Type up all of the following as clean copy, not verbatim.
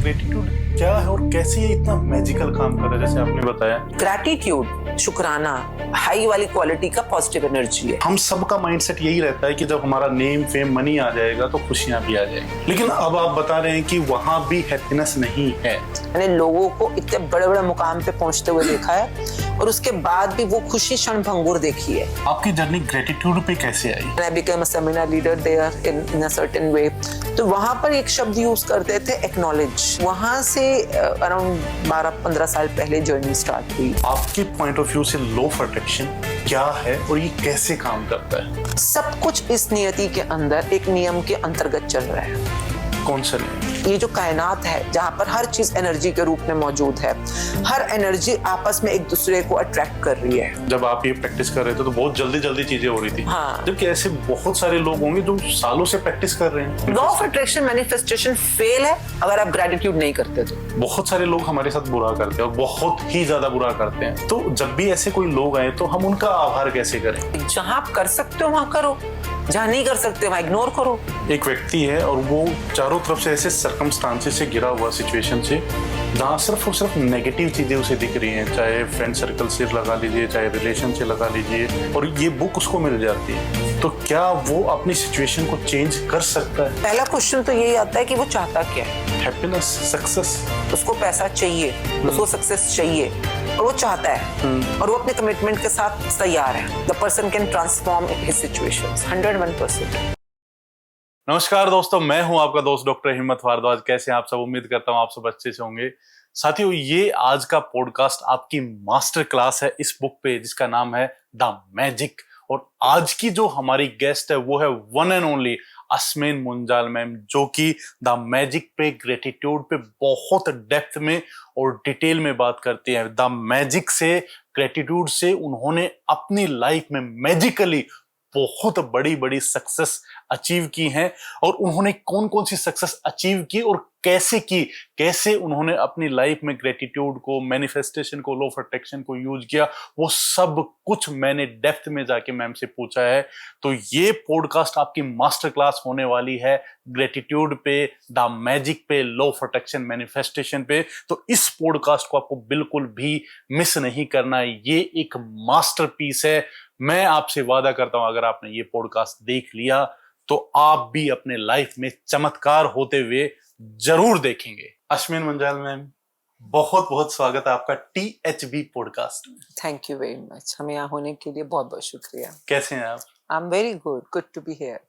Gratitude क्या है और कैसे ये इतना मैजिकल काम कर रहा है, जैसे आपने बताया। ग्रैटिट्यूड, शुक्राना, हाई वाली क्वालिटी का पॉजिटिव एनर्जी है। हम सबका माइंडसेट यही रहता है कि जब हमारा नेम फेम मनी आ जाएगा तो खुशियां भी आ जाएंगी, लेकिन अब आप बता रहे हैं कि वहां भी हैप्पीनेस नहीं है। मैंने लोगों को इतने बड़े बड़े मुकाम पे पहुंचते हुए देखा है और उसके बाद भी वो खुशी क्षणभंगुर देखी है। आपकी जर्नी ग्रेटिट्यूड पे कैसे आई? I became a seminar leader there in a certain way. तो वहाँ पर एक शब्द यूज करते थे एक्नॉलेज। वहाँ से अराउंड 12-15 साल पहले जर्नी स्टार्ट हुई। आपके पॉइंट ऑफ व्यू से लॉ ऑफ अट्रैक्शन क्या है और ये कैसे काम करता है? सब कुछ इस नियति के अंदर एक नियम के अंतर्गत चल रहा है। कौन सा नियम? ये जो कायनात है जहाँ पर हर चीज एनर्जी के रूप में मौजूद है, हर एनर्जी आपस में एक दूसरे को अट्रैक्ट कर रही है। जब आप ये प्रैक्टिस कर रहे थे तो बहुत जल्दी जल्दी चीजें हो रही थी। हाँ। जबकि ऐसे बहुत सारे लोग होंगे जो सालों से प्रैक्टिस कर रहे हैं। Law of attraction manifestation fail है अगर आप ग्रेटिट्यूड नहीं करते तो। बहुत सारे लोग हमारे साथ बुरा करते हैं और बहुत ही ज्यादा बुरा करते हैं, तो जब भी ऐसे कोई लोग आए तो हम उनका आभार कैसे करें? जहाँ आप कर सकते हो वहां करो, जहाँ नहीं कर सकते वहां इग्नोर करो। एक व्यक्ति है और वो चारों तरफ से ऐसे सर्कमस्टांसेस से घिरा हुआ सिचुएशन से, जहाँ सिर्फ और सिर्फ नेगेटिव चीजें उसे दिख रही हैं, चाहे फ्रेंड सर्कल से लगा लीजिए, चाहे रिलेशन से लगा लीजिए, और ये बुक उसको मिल जाती है, तो क्या वो अपनी सिचुएशन को चेंज कर सकता है? पहला क्वेश्चन तो यही आता है कि वो चाहता क्या है। Happiness, success. उसको पैसा चाहिए, उसको सक्सेस चाहिए और वो चाहता है और वो अपने कमिटमेंट के साथ तैयार है। The person can transform his situations 101%। नमस्कार दोस्तों, मैं हूं आपका दोस्त डॉक्टर हिम्मत भारद्वाज। कैसे हैं आप सब? उम्मीद करता हूं आप सब अच्छे से होंगे। साथियों, ये आज का पॉडकास्ट आपकी मास्टर क्लास है इस बुक पे जिसका नाम है द मैजिक, और आज की जो हमारी गेस्ट है वो है one and only Ashmin Munjal ma'am, जो कि द मैजिक पे, ग्रेटिट्यूड पे बहुत डेप्थ में और डिटेल में बात करती हैं। द मैजिक से, ग्रेटिट्यूड से उन्होंने अपनी लाइफ में मैजिकली बहुत बड़ी बड़ी सक्सेस अचीव की हैं, और उन्होंने कौन कौन सी सक्सेस अचीव की और कैसे की, कैसे उन्होंने अपनी लाइफ में ग्रेटिट्यूड को, मैनिफेस्टेशन को, लॉ ऑफ अट्रैक्शन को यूज किया, वो सब कुछ मैंने डेप्थ में जाके मैम से पूछा है। तो ये पॉडकास्ट आपकी मास्टर क्लास होने वाली है ग्रेटिट्यूड पे, द मैजिक पे, लॉ ऑफ अट्रैक्शन, मैनिफेस्टेशन पे। तो इस पॉडकास्ट को आपको बिल्कुल भी मिस नहीं करना है। ये एक मास्टरपीस है। मैं आपसे वादा करता हूं, अगर आपने ये पॉडकास्ट देख लिया तो आप भी अपने लाइफ में चमत्कार होते हुए जरूर देखेंगे। अश्मिन मुंजाल मैम, बहुत बहुत स्वागत है आपका THB पॉडकास्ट में। Thank you very much. हमें यहाँ होने के लिए बहुत बहुत शुक्रिया। कैसे हैं आप? I am very good to be here.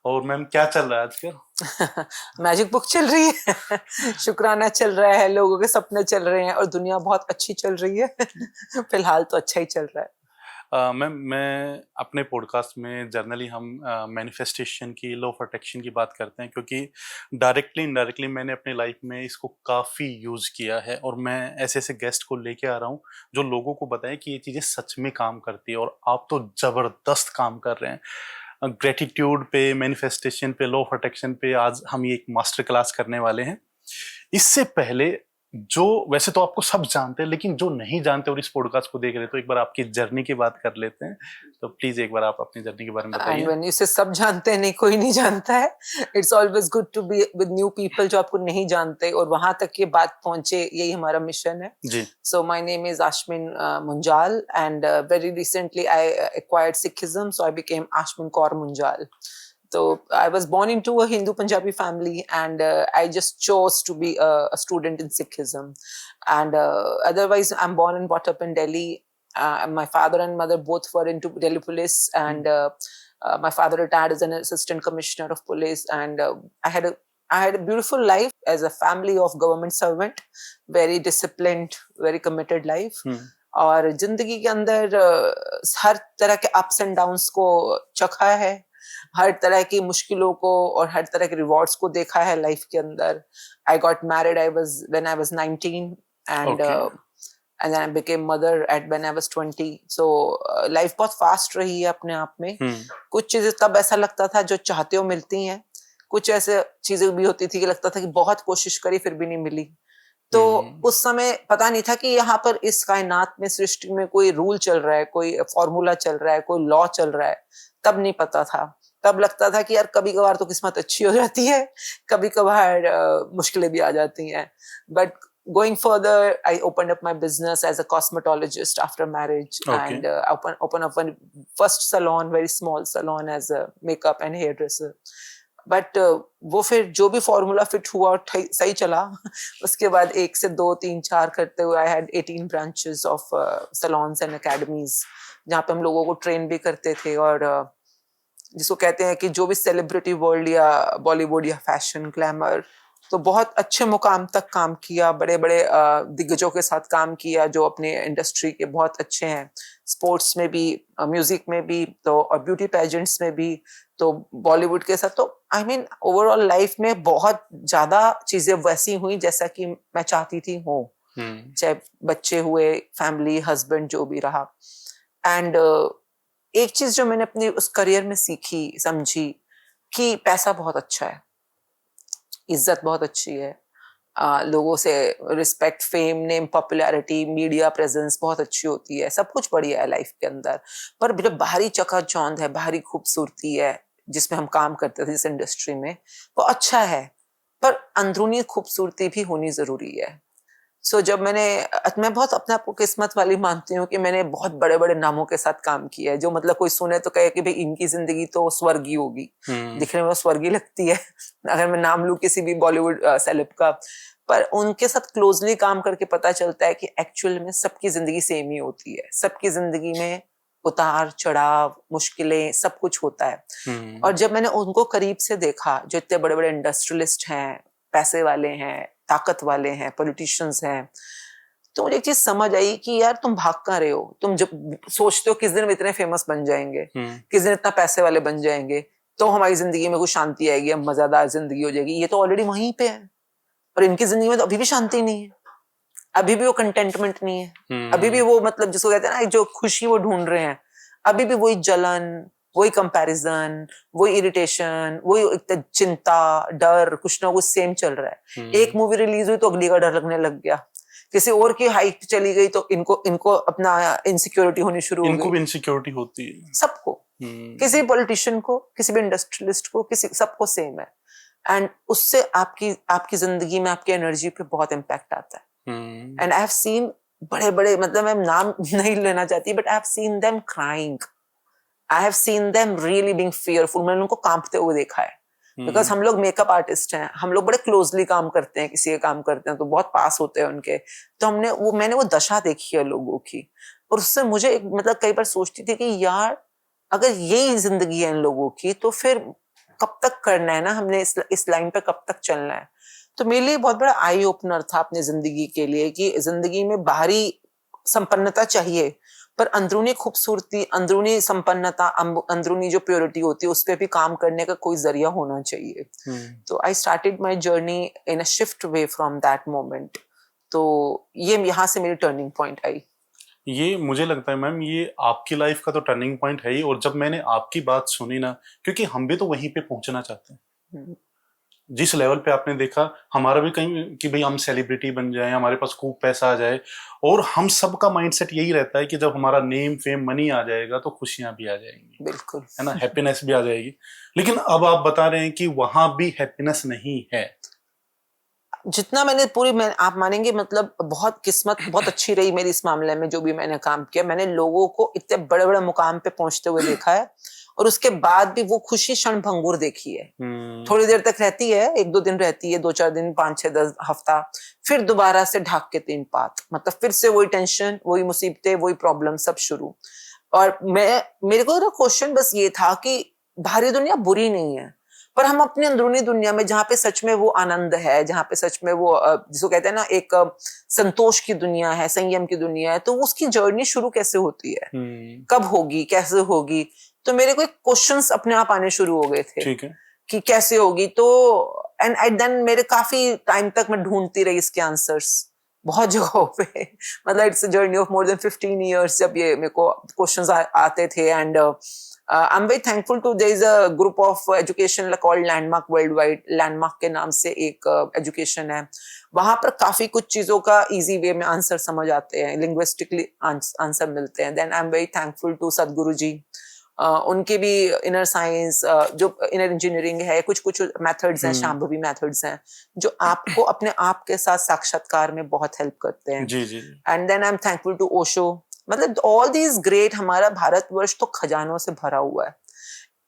और मैम क्या चल रहा है आजकल? मैजिक बुक चल रही है, शुक्राना चल रहा है, लोगों के सपने चल रहे हैं और दुनिया बहुत अच्छी चल रही है। फिलहाल तो अच्छा ही चल रहा है। मैम, मैं अपने पॉडकास्ट में जर्नली हम मैनिफेस्टेशन की, लॉ ऑफ अट्रैक्शन की बात करते हैं, क्योंकि डायरेक्टली इनडायरेक्टली मैंने अपनी लाइफ में इसको काफ़ी यूज़ किया है, और मैं ऐसे ऐसे गेस्ट को लेके आ रहा हूँ जो लोगों को बताएं कि ये चीज़ें सच में काम करती है, और आप तो ज़बरदस्त काम कर रहे हैं। ग्रेटिट्यूड पे, मैनिफेस्टेशन पे, लॉ ऑफ अट्रैक्शन पे आज हम ये एक मास्टर क्लास करने वाले हैं। इससे पहले, जो वैसे तो आपको सब जानते हैं, लेकिन जो नहीं जानते और इस पॉडकास्ट को देख रहे हैं, तो एक बार आपकी जर्नी की बात कर लेते हैं। तो प्लीज एक बार आप अपनी जर्नी के बारे में बताइए। एंड व्हेन यू से सब जानते हैं, नहीं कोई नहीं जानता है। It's always good to be with new people जो आपको नहीं जानते, और वहां तक ये बात पहुंचे, यही हमारा मिशन है जी। So my name is Ashmin Munjal and very recently I acquired Sikhism, so I became Ashmin Kaur Munjal. So I was born into a Hindu Punjabi family, and I just chose to be a student in Sikhism. And otherwise, I'm born and brought up in Delhi. My father and mother both were into Delhi police, and my father retired as an assistant commissioner of police. And I had a beautiful life as a family of government servant, very disciplined, very committed life. और जिंदगी के अंदर हर तरह के ups and downs को चखा है, हर तरह की मुश्किलों को और हर तरह के रिवॉर्ड्स को देखा है लाइफ के अंदर. I got married when I was 19, and and then I became mother when I was 20. So life बहुत फास्ट रही है अपने आप में. कुछ चीजें तब ऐसा लगता था जो चाहते हो मिलती हैं, कुछ ऐसे चीजें भी होती थी कि लगता था कि बहुत कोशिश करी फिर भी नहीं मिली. तो उस समय पता नहीं था कि यहाँ पर इस कायनात में, सृष्टि में कोई रूल चल रहा है, कोई फॉर्मूला चल रहा है, कोई लॉ चल रहा है. तब नहीं पता था. तब लगता था कि यार कभी कभार तो किस्मत अच्छी हो जाती है, कभी कभार मुश्किलें भी आ जाती हैं. But going further, I opened up my business as a cosmetologist after marriage, Okay. and open up one first salon, very small salon, as a makeup and hairdresser. But वो फिर जो भी फॉर्मूला फिट हुआ और सही चला. उसके बाद 1 से 2 3 4 करते हुए I had 18 branches of salons and academies, जहाँ पे हम लोगों को ट्रेन भी करते थे. और जिसको कहते हैं कि जो भी सेलिब्रिटी वर्ल्ड या बॉलीवुड या फैशन ग्लैमर, तो बहुत अच्छे मुकाम तक काम किया, बड़े बड़े दिग्गजों के साथ काम किया जो अपने इंडस्ट्री के बहुत अच्छे हैं, स्पोर्ट्स में भी, म्यूजिक में भी, तो और ब्यूटी पेजेंट्स में भी, तो बॉलीवुड के साथ. तो आई मीन ओवरऑल लाइफ में बहुत ज्यादा चीजें वैसी हुई जैसा कि मैं चाहती थी हो, चाहे बच्चे हुए, फैमिली, हस्बैंड, जो भी रहा. एंड एक चीज जो मैंने अपने उस करियर में सीखी, समझी, कि पैसा बहुत अच्छा है, इज्जत बहुत अच्छी है, लोगों से respect, fame, name, popularity, media presence बहुत अच्छी होती है, सब कुछ बढ़िया है लाइफ के अंदर. पर जो बाहरी चकाचौंध है, बाहरी खूबसूरती है जिसमें हम काम करते थे, जिस इंडस्ट्री में, वो अच्छा है, पर अंदरूनी खूबसूरती भी होनी जरूरी है. सो जब मैं बहुत अपने आप को किस्मत वाली मानती हूँ कि मैंने बहुत बड़े बड़े नामों के साथ काम किया है, जो मतलब कोई सुने तो कहे कि भाई इनकी जिंदगी तो स्वर्गीय होगी, दिखने में स्वर्गीय लगती है अगर मैं नाम लूं किसी भी बॉलीवुड सेलेब का. पर उनके साथ क्लोजली काम करके पता चलता है कि एक्चुअल में सबकी जिंदगी सेम ही होती है, सबकी जिंदगी में उतार चढ़ाव, मुश्किलें, सब कुछ होता है. और जब मैंने उनको करीब से देखा, जो इतने बड़े बड़े इंडस्ट्रियलिस्ट हैं, पैसे वाले हैं, ताकत वाले हैं, पॉलिटिशियंस हैं, तो मुझे एक चीज समझ आई कि यार तुम भाग कहाँ रहे हो. तुम जब सोचते हो किस दिन हम इतने फेमस बन जाएंगे, किस दिन इतना पैसे वाले बन जाएंगे, तो हमारी जिंदगी में कुछ शांति आएगी, हम मजेदार जिंदगी हो जाएगी, ये तो ऑलरेडी वहीं पे है. और इनकी जिंदगी में तो अभी भी शांति नहीं है, अभी भी वो कंटेंटमेंट नहीं है, अभी भी वो, मतलब जिसको कहते हैं ना, जो खुशी वो ढूंढ रहे हैं, अभी भी वही जलन, वही कंपैरिजन, वही इरिटेशन, वही चिंता, डर, कुछ ना कुछ सेम चल रहा है. एक मूवी रिलीज हुई तो अगली का डर लगने लग गया, किसी और की हाइट चली गई तो इनको अपना इनसिक्योरिटी होनी शुरू हो गई. इनको भी इनसिक्योरिटी होती है, सबको, किसी पॉलिटिशियन को, किसी भी इंडस्ट्रियलिस्ट को, किसी, सबको सेम है. एंड उससे आपकी जिंदगी में, आपकी एनर्जी पे बहुत इम्पैक्ट आता है. एंड आई हैव सीन बड़े बड़े, मतलब मैं नाम नहीं लेना चाहती, but I have seen them crying, I have seen them really being fearful. मैंने उनको कांपते हुए देखा है, बिकॉज हम लोग मेकअप आर्टिस्ट हैं, हम लोग बड़े क्लोजली काम करते हैं, किसी के काम करते हैं तो बहुत पास होते हैं उनके, तो मैंने वो दशा देखी है लोगों की. और उससे मुझे मतलब कई बार सोचती थी कि यार अगर यही जिंदगी है इन लोगों की, तो फिर कब तक करना है ना हमने, इस लाइन पे कब तक चलना है. तो मेरे लिए बहुत बड़ा आई ओपनर था अपनी जिंदगी के लिए कि जिंदगी में बाहरी संपन्नता चाहिए, पर अंदरूनी खूबसूरती, अंदरूनी संपन्नता, अंदरूनी जो प्योरिटी होती है, उस पर भी काम करने का कोई जरिया होना चाहिए. तो I started my journey in a shift way from that moment. तो ये यहाँ से मेरी टर्निंग पॉइंट आई. ये मुझे लगता है मैम, ये आपकी लाइफ का तो टर्निंग पॉइंट है ही. और जब मैंने आपकी बात सुनी ना, क्योंकि हम भी तो वहीं पे पहुंचना चाहते हैं जिस लेवल पे आपने देखा, हमारा भी कहीं कि भाई हम सेलिब्रिटी बन जाएं, हमारे पास खूब पैसा आ जाए, और हम सबका माइंडसेट यही रहता है कि जब हमारा नेम, फेम, मनी आ जाएगा तो खुशियां भी आ जाएंगी, बिल्कुल, है ना, हैप्पीनेस भी आ जाएगी. लेकिन अब आप बता रहे हैं कि वहां भी हैप्पीनेस नहीं है. जितना आप मानेंगे, मतलब बहुत किस्मत बहुत अच्छी रही मेरी इस मामले में. जो भी मैंने काम किया, मैंने लोगों को इतने बड़े बड़े मुकाम पे पहुंचते हुए देखा है, और उसके बाद भी वो खुशी क्षण भंगुर देखी है. थोड़ी देर तक रहती है, 1-2 दिन रहती है, 2-4 दिन, 5-6-10 हफ्ता, फिर दोबारा से ढाक के 3 पात, मतलब फिर से वही टेंशन, वही मुसीबतें, वही प्रॉब्लम, सब शुरू. और मेरे को ना क्वेश्चन बस ये था कि बाहरी दुनिया बुरी नहीं है, पर हम अपनी अंदरूनी दुनिया में, जहाँ पे सच में वो आनंद है, जहाँ पे सच में वो जिसको कहते हैं ना, एक संतोष की दुनिया है, संयम की दुनिया है, तो उसकी जर्नी शुरू कैसे होती है, कब होगी, कैसे होगी. तो मेरे को क्वेश्चंस अपने आप आने शुरू हो गए थे. ठीक है. कि कैसे होगी. तो एंड देन मेरे काफी टाइम तक मैं ढूंढती रही इसके आंसर्स बहुत जगहों पे. मतलब it's a journey of more than 15 years जब ये मेरे को क्वेश्चंस आते थे. And I am very thankful to, there is a group of education called Landmark Worldwide. Landmark के नाम से एक एजुकेशन है, वहां पर काफी कुछ चीजों का इजी वे में आंसर समझ आते हैं, लिंग्विस्टिकली आंसर मिलते हैं. Then I am very thankful to Sadhguru ji, उनके भी इनर साइंस, जो इनर इंजीनियरिंग है, कुछ कुछ मेथड्स हैं, शांभवी मेथड्स हैं, जो आपको अपने आप के साथ साक्षात्कार में बहुत हेल्प करते हैं. जी जी. And then I am thankful to Osho. मतलब ऑल दीज ग्रेट. हमारा भारतवर्ष तो खजानों से भरा हुआ है.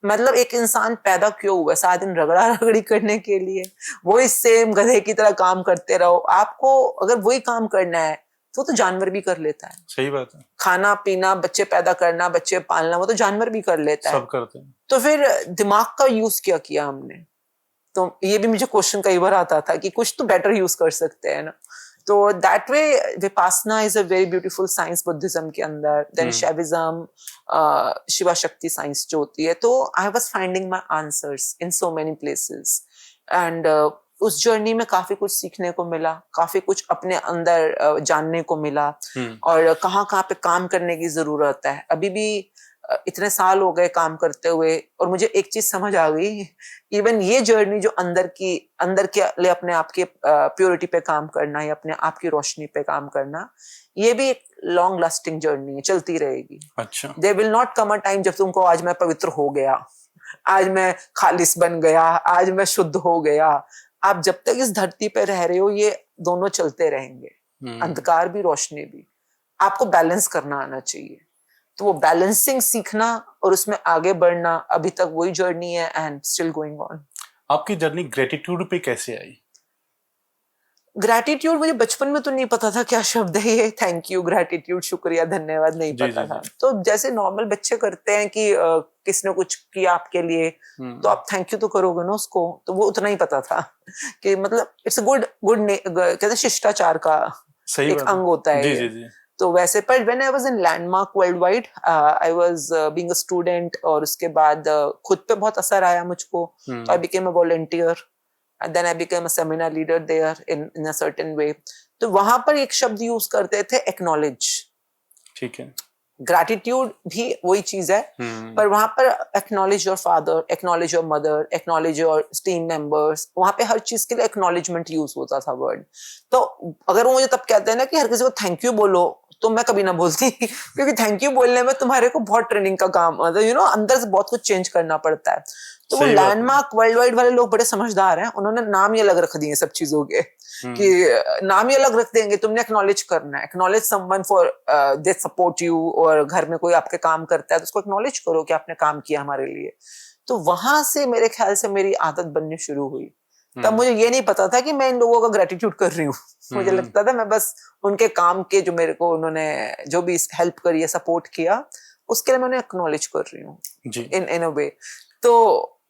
मतलब एक इंसान पैदा क्यों हुआ है? सारा दिन रगड़ा रगड़ी करने के लिए? वही सेम गधे की तरह काम करते रहो. आपको अगर वही काम करना है तो जानवर भी कर लेता है. सही बात है. खाना पीना, बच्चे पैदा करना, बच्चे पालना, वो तो जानवर भी कर लेता है. सब करते हैं. तो फिर दिमाग का यूज क्या किया हमने? तो ये भी मुझे क्वेश्चन कई बार आता था कि कुछ तो बेटर यूज कर सकते हैं ना. तो that way Vipassana is a very beautiful science Buddhism के अंदर. देन शैविज्म, शिवा शक्ति साइंस जो होती है. तो I was finding my answers in so many places. And उस जर्नी में काफी कुछ सीखने को मिला, काफी कुछ अपने अंदर जानने को मिला, और कहाँ कहाँ पे काम करने की जरूरत है. अभी भी इतने साल हो गए काम करते हुए, और मुझे एक चीज समझ आ गई. इवन ये जर्नी जो अंदर के लिए अपने आप के प्योरिटी पे काम करना या अपने आप की रोशनी पे काम करना, ये भी एक लॉन्ग लास्टिंग जर्नी है, चलती रहेगी. अच्छा. There will not come a time जब तुमको आज मैं पवित्र हो गया, आज मैं खालिस बन गया, आज मैं शुद्ध हो गया. आप जब तक इस धरती पे रह रहे हो, ये दोनों चलते रहेंगे, अंधकार भी रोशनी भी. आपको बैलेंस करना आना चाहिए. तो वो बैलेंसिंग सीखना और उसमें आगे बढ़ना, अभी तक वही जर्नी है एंड स्टिल गोइंग ऑन. आपकी जर्नी ग्रेटिट्यूड पे कैसे आई? ग्रैटिट्यूड मुझे बचपन में तो नहीं पता था क्या शब्द है ये. थैंक यू, ग्रैटिट्यूड, शुक्रिया, धन्यवाद नहीं पता था. तो जैसे नॉर्मल बच्चे करते हैं कि किसने कुछ किया आपके लिए तो आप थैंक यू तो करोगे ना उसको. तो वो उतना ही पता था कि मतलब इट्स गुड कहते हैं शिष्टाचार का एक अंग होता है. जी जी. तो वैसे पर when I was in landmark world wide, I was being a student, और उसके बाद खुद पे बहुत असर आया मुझको. I became a volunteer and then I became a seminar leader there in a certain way. तो वहां पर एक शब्द यूज करते थे, acknowledge. ठीक है. ग्रैटिट्यूड भी वही चीज है, पर वहां पर acknowledge your father, acknowledge your mother, acknowledge your team members. वहां पे हर चीज के लिए acknowledgement यूज होता था वर्ड. तो अगर वो मुझे तब कहते हैं ना कि हर किसी को थैंक यू बोलो, तो मैं कभी ना बोलती क्योंकि थैंक यू बोलने में तुम्हारे को बहुत ट्रेनिंग का काम, मतलब अंदर से बहुत कुछ चेंज करना पड़ता है. तो वो लैंडमार्क वर्ल्ड वाइड वाले लोग बड़े समझदार हैं. उन्होंने नाम ही अलग रख दिए सब चीजों के, कि नाम ही अलग रख देंगे. तुमने एक्नॉलेज करना है, acknowledge someone for they support you. और घर में कोई आपके काम करता है तो उसको एक्नॉलेज करो कि आपने काम किया हमारे लिए. तो वहां से मेरे ख्याल से मेरी आदत बननी शुरू हुई. तब मुझे ये नहीं पता था कि मैं इन लोगों का ग्रेटिट्यूड कर रही हूँ. मुझे लगता था मैं बस उनके काम के, जो मेरे को उन्होंने जो भी हेल्प करी है, सपोर्ट किया, उसके लिए मैं उन्हें एक्नॉलेज कर रही हूँ इन अ वे. तो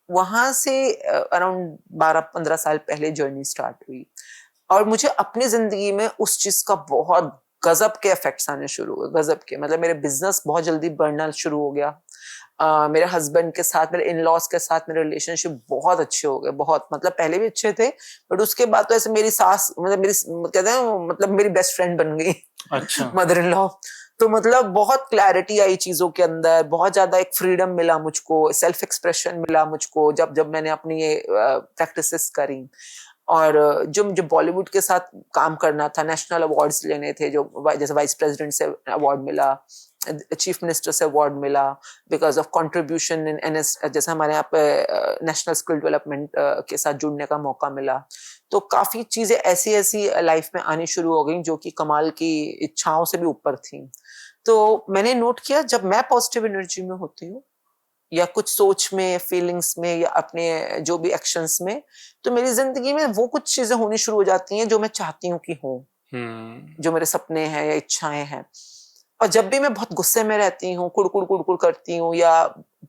वहां से अराउंड 12-15 साल पहले जर्नी स्टार्ट हुई, और मुझे अपनी जिंदगी में उस चीज का बहुत गजब के इफेक्ट्स आने शुरू हुए. गजब के मतलब मेरे बिजनेस बहुत जल्दी बढ़ना शुरू हो गया. मेरे हस्बैंड के साथ, मेरे इन लॉज के साथ मेरे रिलेशनशिप बहुत अच्छे हो गए. बहुत, मतलब पहले भी अच्छे थे, बट उसके बाद तो ऐसे मेरी सास, मतलब मेरी कहते हैं, मतलब मेरी बेस्ट फ्रेंड बन गई. अच्छा. Mother in law. तो मतलब बहुत क्लैरिटी आई चीजों के अंदर, बहुत ज्यादा एक फ्रीडम मिला मुझको, सेल्फ एक्सप्रेशन मिला मुझको जब जब मैंने अपनी ये प्रैक्टिसेस करी. और जो मुझे बॉलीवुड के साथ काम करना था, नेशनल अवार्ड्स लेने थे, जो जैसे वाइस प्रेसिडेंट से अवार्ड मिला, चीफ मिनिस्टर से अवार्ड मिला because of contribution in NS, जैसे हमारे यहाँ पे नेशनल स्किल डेवलपमेंट के साथ जुड़ने का मौका मिला. तो काफी चीजें ऐसी ऐसी लाइफ में आनी शुरू हो गई जो कि कमाल की इच्छाओं से भी ऊपर थी. तो मैंने नोट किया, जब मैं पॉजिटिव एनर्जी में होती हूँ या कुछ सोच में, फीलिंग्स में, या अपने जो भी एक्शंस में, तो मेरी जिंदगी में वो कुछ चीजें होनी शुरू हो जाती हैं जो मैं चाहती हूँ कि हो, जो मेरे सपने हैं या इच्छाएं हैं. और जब भी मैं बहुत गुस्से में रहती हूँ, कुड़कुड़ करती हूँ, या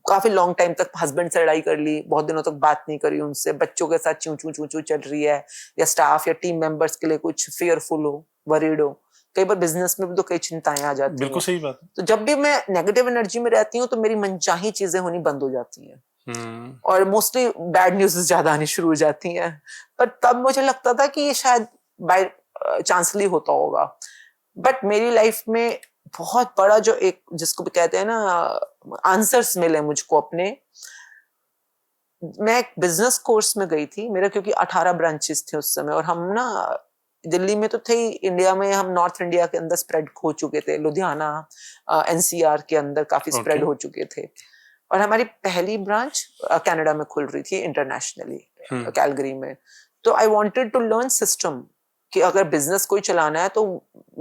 काफी लॉन्ग टाइम तक हस्बैंड से लड़ाई कर ली, बहुत दिनों तक बात नहीं करी उनसे, बच्चों के साथ चूं चूं चूं चूं चल रही है, या स्टाफ या टीम मेंबर्स के लिए कुछ फियरफुल हो, वरीड हो, कई बार बिजनेस में भी तो कई चिंताएं आ जाती हैं. बिल्कुल सही बात है. तो जब भी मैं नेगेटिव एनर्जी में रहती हूँ तो मेरी मनचाही चीजें होनी बंद हो जाती हैं, और मोस्टली बैड न्यूज ज्यादा आनी शुरू हो जाती हैं. पर तब मुझे लगता था कि ये शायद बाय चांसली होता होगा. बट मेरी लाइफ में बहुत बड़ा जो एक, जिसको भी कहते हैं ना, आंसर्स मिले मुझको अपने. मैं एक बिजनेस कोर्स में गई थी, मेरा क्योंकि 18 ब्रांचेस थे उस समय, और हम ना दिल्ली में तो थे, इंडिया में हम नॉर्थ इंडिया के अंदर स्प्रेड हो चुके थे, लुधियाना, एनसीआर के अंदर काफी स्प्रेड हो चुके थे. और हमारी पहली ब्रांच कनाडा में खुल रही थी इंटरनेशनली, कैलगरी में। तो I wanted to learn system कि अगर बिजनेस कोई चलाना है तो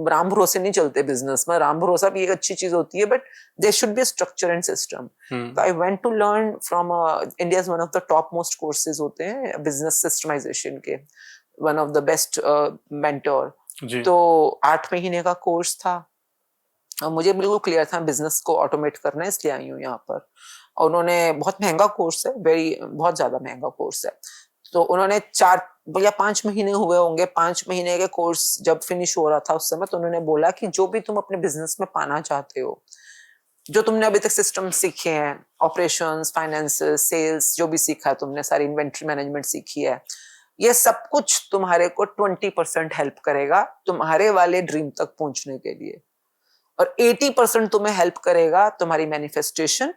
राम भरोसे नहीं चलते बिजनेस में, राम भरोसा भी एक अच्छी चीज होती है, but there should be structure and system. तो I went to learn from India's one of the top most courses होते हैं बिजनेस सिस्टमाइजेशन के, one of the best mentor. तो 8 महीने का कोर्स था, मुझे बिल्कुल क्लियर था बिजनेस को ऑटोमेट करना है, इसलिए आई हूँ यहाँ पर। और उन्होंने, बहुत महंगा कोर्स है, बहुत ज्यादा महंगा कोर्स है। तो उन्होंने 4 या 5 महीने हुए होंगे, 5 महीने के कोर्स जब फिनिश हो रहा था उस समय, तो उन्होंने बोला कि जो भी तुम अपने बिजनेस में पाना चाहते हो, जो तुमने अभी तक सिस्टम सीखे हैं, ऑपरेशंस, फाइनेंसेस, सेल्स, जो भी सीखा है तुमने, सारी इन्वेंट्री मैनेजमेंट सीखी है, ये सब कुछ तुम्हारे को 20% हेल्प करेगा तुम्हारे वाले ड्रीम तक पहुंचने के लिए, और 80% तुम्हें हेल्प करेगा तुम्हारी मैनिफेस्टेशन।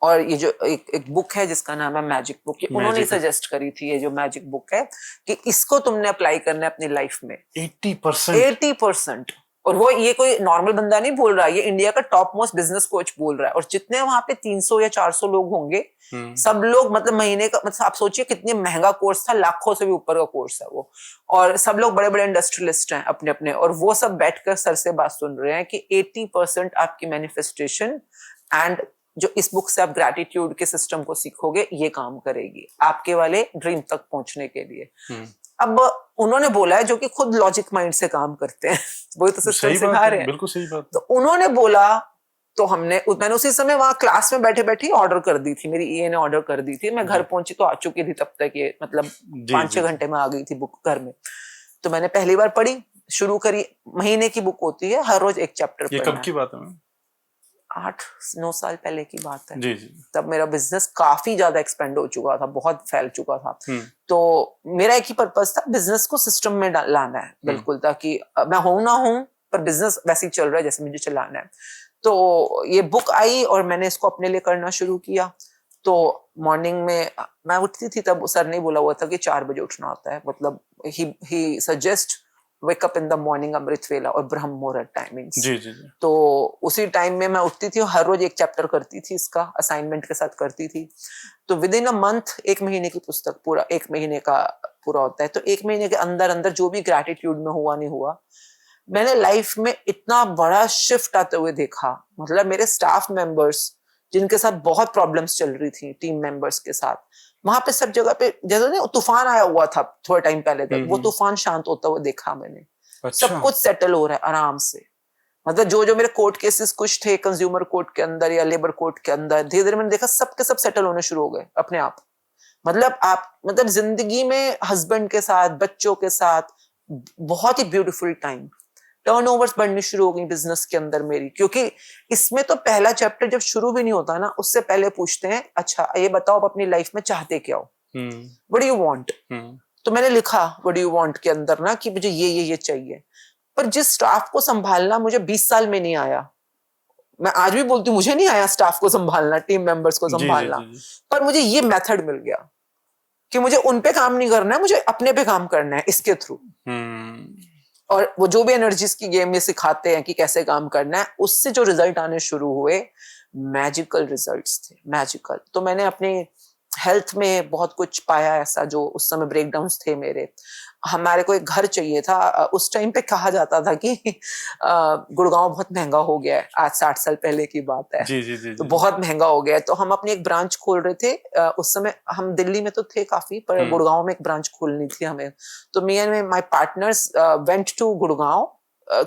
और ये जो एक बुक है जिसका नाम है मैजिक बुक, ये उन्होंने सजेस्ट करी थी, ये जो मैजिक बुक है, कि इसको तुमने अप्लाई करना है अपनी लाइफ में। 80%। और वो ये कोई नॉर्मल बंदा नहीं बोल रहा, ये इंडिया का टॉप मोस्ट बिजनेस कोच बोल रहा है। और जितने वहां पे 300 या 400 लोग होंगे, सब लोग, मतलब महीने का, मतलब आप सोचिए कितने महंगा कोर्स था, लाखों से भी ऊपर का कोर्स है वो। और सब लोग बड़े बड़े इंडस्ट्रियलिस्ट हैं अपने अपने, और वो सब बैठकर सर से बात सुन रहे हैं कि 80% आपकी मैनिफेस्टेशन एंड जो इस बुक से आप ग्रैटिट्यूड के सिस्टम को सीखोगे, ये काम करेगी आपके वाले ड्रीम तक पहुंचने के लिए। अब उन्होंने बोला है, जो कि खुद लॉजिक माइंड से काम करते हैं, वही तो सिस्टम सिखा रहे हैं, बिल्कुल सही बात। तो उन्होंने बोला, तो मैंने उसी समय वहां क्लास में बैठे बैठे ऑर्डर कर दी थी, मेरी ईए ने ऑर्डर कर दी थी, मैं घर पहुंची तो आ चुकी थी तब तक, ये मतलब 5-6 घंटे में आ गई थी बुक घर में। तो मैंने पहली बार पढ़ी, शुरू करी, महीने की बुक होती है, हर रोज एक चैप्टर पढ़ना। ये कब की बात है? 8-9 साल पहले की बात है। जी। तब मेरा बिजनेस काफी ज्यादा एक्सपेंड हो चुका था, बहुत फैल चुका था। तो मेरा एक ही पर्पस था, बिजनेस को सिस्टम में लाना है, बिल्कुल, ताकि मैं हूं ना हूं पर बिजनेस वैसे ही चल रहा है जैसे मुझे चलाना है। तो ये बुक आई और मैंने इसको अपने लिए करना शुरू किया। तो मॉर्निंग में मैं उठती थी, तब सर ने बोला हुआ था कि 4 बजे उठना होता है, मतलब ही suggest wake up in the morning, Amrit Vela और ब्रह्म मुहूर्त टाइमिंग्स। जी। तो उसी टाइम में मैं उठती थी और हर रोज एक चैप्टर करती थी, इसका असाइनमेंट के साथ करती थी। तो विद इन अ मंथ 1 महीने की पुस्तक, पूरा 1 महीने का पूरा होता है। तो 1 महीने के अंदर अंदर जो भी ग्रैटिट्यूड में हुआ नहीं हुआ, मैंने लाइफ में इतना बड़ा शिफ्ट आते हुए देखा। मतलब मेरे स्टाफ मेंबर्स जिनके साथ बहुत प्रॉब्लम्स चल रही थी, टीम मेंबर्स के साथ, वहां पे सब जगह पे, जैसे ना तूफान आया हुआ था थोड़े टाइम पहले तक, वो तूफान शांत होता हुआ देखा मैंने। अच्छा। सब कुछ सेटल हो रहा है आराम से। मतलब जो मेरे कोर्ट केसेस कुछ थे कंज्यूमर कोर्ट के अंदर या लेबर कोर्ट के अंदर, धीरे धीरे मैंने देखा सबके सब सेटल होने शुरू हो गए अपने आप। मतलब जिंदगी में हस्बैंड के साथ, बच्चों के साथ बहुत ही ब्यूटीफुल टाइम। टर्नओवर्स बढ़नी शुरू हो गई बिजनेस के अंदर मेरी, क्योंकि इसमें तो पहला चैप्टर जब शुरू भी नहीं होता ना, उससे पहले पूछते हैं, अच्छा ये बताओ आप अपनी लाइफ में चाहते क्या हो, व्हाट डू यू वांट। तो मैंने लिखा व्हाट डू यू वांट के अंदर ना, कि मुझे ये चाहिए। पर जिस स्टाफ को संभालना मुझे 20 साल में नहीं आया, मैं आज भी बोलती हूँ मुझे नहीं आया स्टाफ को संभालना, टीम मेंबर्स को संभालना, पर मुझे ये मेथड मिल गया कि मुझे उन पे काम नहीं करना है, मुझे अपने पे काम करना है इसके थ्रू। और वो जो भी एनर्जीज की गेम में सिखाते हैं कि कैसे काम करना है, उससे जो रिजल्ट आने शुरू हुए, मैजिकल रिजल्ट्स थे, मैजिकल। तो मैंने अपने हेल्थ में बहुत कुछ पाया ऐसा, जो उस समय ब्रेकडाउन्स थे मेरे। हमारे को एक घर चाहिए था, उस टाइम पे कहा जाता था कि गुड़गांव बहुत महंगा हो गया है, आज 60 साल पहले की बात है। जी। तो बहुत महंगा हो गया है। तो हम अपनी एक ब्रांच खोल रहे थे, उस समय हम दिल्ली में तो थे काफी, पर गुड़गांव में एक ब्रांच खोलनी थी हमें। तो me and my partners went to Gurgaon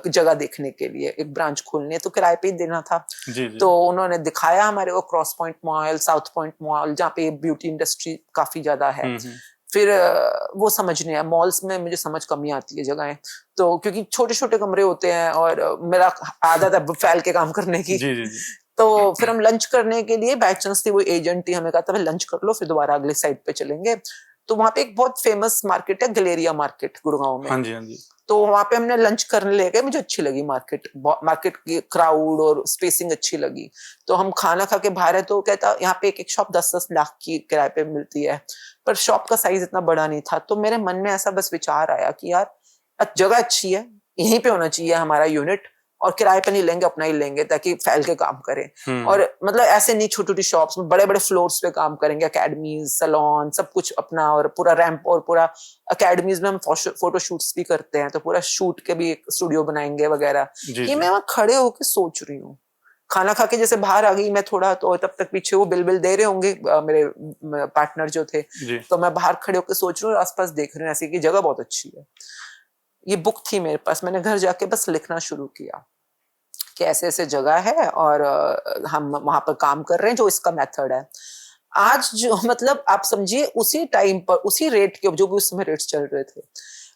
जगह देखने के लिए, एक ब्रांच खोलनी है तो किराए पे ही देना था। जी। तो उन्होंने दिखाया हमारे को cross point mall, south point mall, जहाँ पे ब्यूटी इंडस्ट्री काफी ज्यादा है। फिर वो समझने हैं, मॉल्स में मुझे समझ कमी आती है जगहें, तो क्योंकि छोटे छोटे कमरे होते हैं और मेरा आदत है फैल के काम करने की। जी। तो फिर हम लंच करने के लिए, बाय चांस थी वो एजेंट थी, हमें कहा था लंच कर लो फिर दोबारा अगले साइड पे चलेंगे। तो वहां पे एक बहुत फेमस मार्केट है, गलेरिया मार्केट, गुड़गांव में। हाँ जी। तो वहां पे हमने लंच करने ले गए, मुझे अच्छी लगी मार्केट की क्राउड और स्पेसिंग अच्छी लगी। तो हम खाना खा के बाहर है, तो कहता यहाँ पे एक शॉप 10-10 लाख की किराए पे मिलती है, पर शॉप का साइज इतना बड़ा नहीं था। तो मेरे मन में ऐसा बस विचार आया कि यार जगह अच्छी है, यहीं पे होना चाहिए हमारा यूनिट, और किराए पे नहीं लेंगे, अपना ही लेंगे ताकि फैल के काम करें। और मतलब ऐसे नहीं छोटी छोटी शॉप्स में, बड़े बड़े फ्लोर्स पे काम करेंगे, अकेडमीज, सैलून, सब कुछ अपना, और पूरा रैंप, और पूरा अकेडमीज में हम फोटो शूट्स भी करते हैं, तो पूरा शूट के भी एक स्टूडियो बनाएंगे वगैरह। ये मैं वहां खड़े होके सोच रही हूँ, खाना खा के जैसे बाहर आ गई मैं थोड़ा, तो तब तक पीछे वो बिल दे रहे होंगे मेरे पार्टनर जो थे, तो मैं बाहर खड़े होकर सोच रही हूँ, आसपास देख रही हूँ ऐसी कि जगह बहुत अच्छी है। ये बुक थी मेरे पास, मैंने घर जाके बस लिखना शुरू किया कि ऐसे ऐसे जगह है और हम वहां पर काम कर रहे हैं, जो इसका मेथड है। आज जो मतलब आप समझिए उसी टाइम पर उसी रेट के, जो भी उस समय रेट्स चल रहे थे,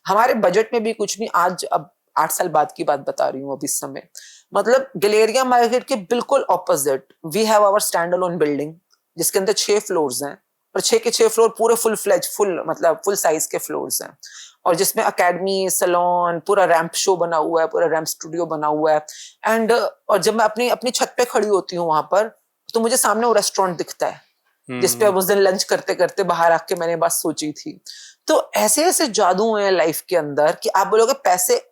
हमारे बजट में भी कुछ नहीं। आज अब 8 साल बाद की बात बता रही हूँ अब इस समय, मतलब गलेरिया मार्केट के बिल्कुल opposite we have our standalone building, जिसके अंदर 6 फ्लोर्स हैं, और 6 के 6 फ्लोर पूरे फुल फ्लेज, मतलब फुल साइज के फ्लोर्स हैं, और जिसमें अकेडमी, सैलून, पूरा रैंप शो बना हुआ है, पूरा रैंप स्टूडियो बना हुआ है। एंड और जब मैं अपनी अपनी छत पे खड़ी होती हूँ वहां पर, तो मुझे सामने वो रेस्टोरेंट दिखता है जिसपे अब उस दिन लंच करते करते बाहर आके मैंने बात सोची थी। तो ऐसे ऐसे जादू हैं लाइफ के अंदर कि आप बोलोगे पैसे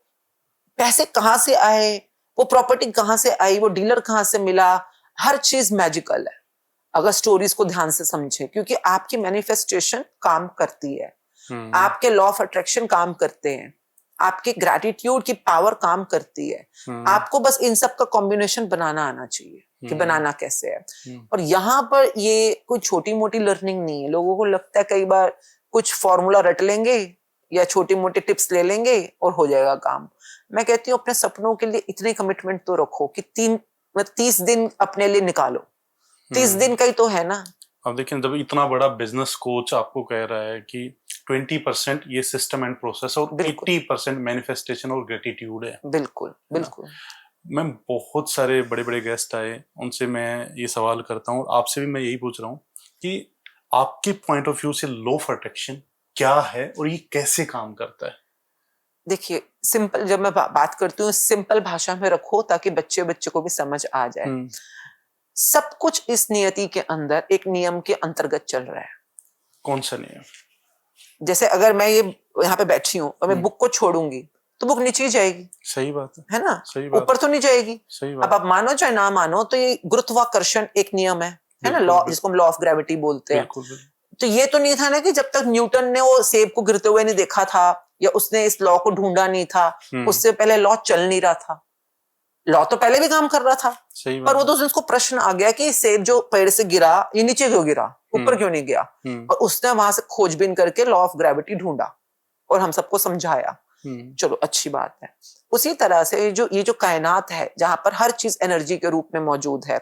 पैसे कहाँ से आए, वो प्रॉपर्टी कहाँ से आई, वो डीलर कहाँ से मिला, हर चीज मैजिकल है अगर स्टोरीज को ध्यान से समझे, क्योंकि आपकी मैनिफेस्टेशन काम करती है, आपके लॉ ऑफ अट्रैक्शन काम करते हैं, आपके ग्रैटिट्यूड की पावर काम करती है। आपको बस इन सब का कॉम्बिनेशन बनाना आना चाहिए कि बनाना कैसे है। और यहाँ पर ये कोई छोटी मोटी लर्निंग नहीं है। लोगों को लगता है कई बार कुछ फॉर्मूला रट लेंगे या छोटी मोटी टिप्स ले लेंगे और हो जाएगा काम। मैं कहती हूँ अपने सपनों के लिए इतनी कमिटमेंट तो रखो कि 30 दिन अपने लिए निकालो। 30 दिन का ही तो है ना। अब देखिए, जब इतना बड़ा बिजनेस कोच आपको कह रहा है कि 20% ये सिस्टम एंड प्रोसेस और 80% मैनिफेस्टेशन और ग्रेटिट्यूड है। बिल्कुल बिल्कुल। मैं बहुत सारे बड़े बड़े गेस्ट आए, उनसे मैं ये सवाल करता हूँ, आपसे भी मैं यही पूछ रहा हूँ कि आपके पॉइंट ऑफ व्यू से लॉ ऑफ अट्रैक्शन क्या है और ये कैसे काम करता है? देखिए, सिंपल, जब मैं बात करती हूँ सिंपल भाषा में रखो ताकि बच्चे को भी समझ आ जाए। सब कुछ इस नियति के अंदर एक नियम के अंतर्गत चल रहा है। कौन सा नियम? जैसे अगर मैं ये यहाँ पे बैठी हूँ और मैं बुक को छोड़ूंगी तो बुक नीचे ही जाएगी। सही बात है ना? सही बात। ऊपर तो नहीं जाएगी। सही बात। अब आप मानो चाहे ना मानो, तो ये गुरुत्वाकर्षण एक नियम है ना, लॉ, जिसको हम लॉ ऑफ ग्रेविटी बोलते हैं। तो ये तो नहीं था ना कि जब तक न्यूटन ने वो सेब को गिरते हुए नहीं देखा था या उसने इस लॉ को ढूंढा नहीं था, उससे पहले लॉ चल नहीं रहा था। लॉ तो पहले भी काम कर रहा था, पर वो तो उसको प्रश्न आ गया कि सेब जो पेड़ से गिरा ये नीचे क्यों गिरा, ऊपर क्यों नहीं गया। और उसने वहां से खोजबीन करके लॉ ऑफ ग्रेविटी ढूंढा और हम सबको समझाया। चलो अच्छी बात है। उसी तरह से ये जो कायनात है, जहां पर हर चीज एनर्जी के रूप में मौजूद है,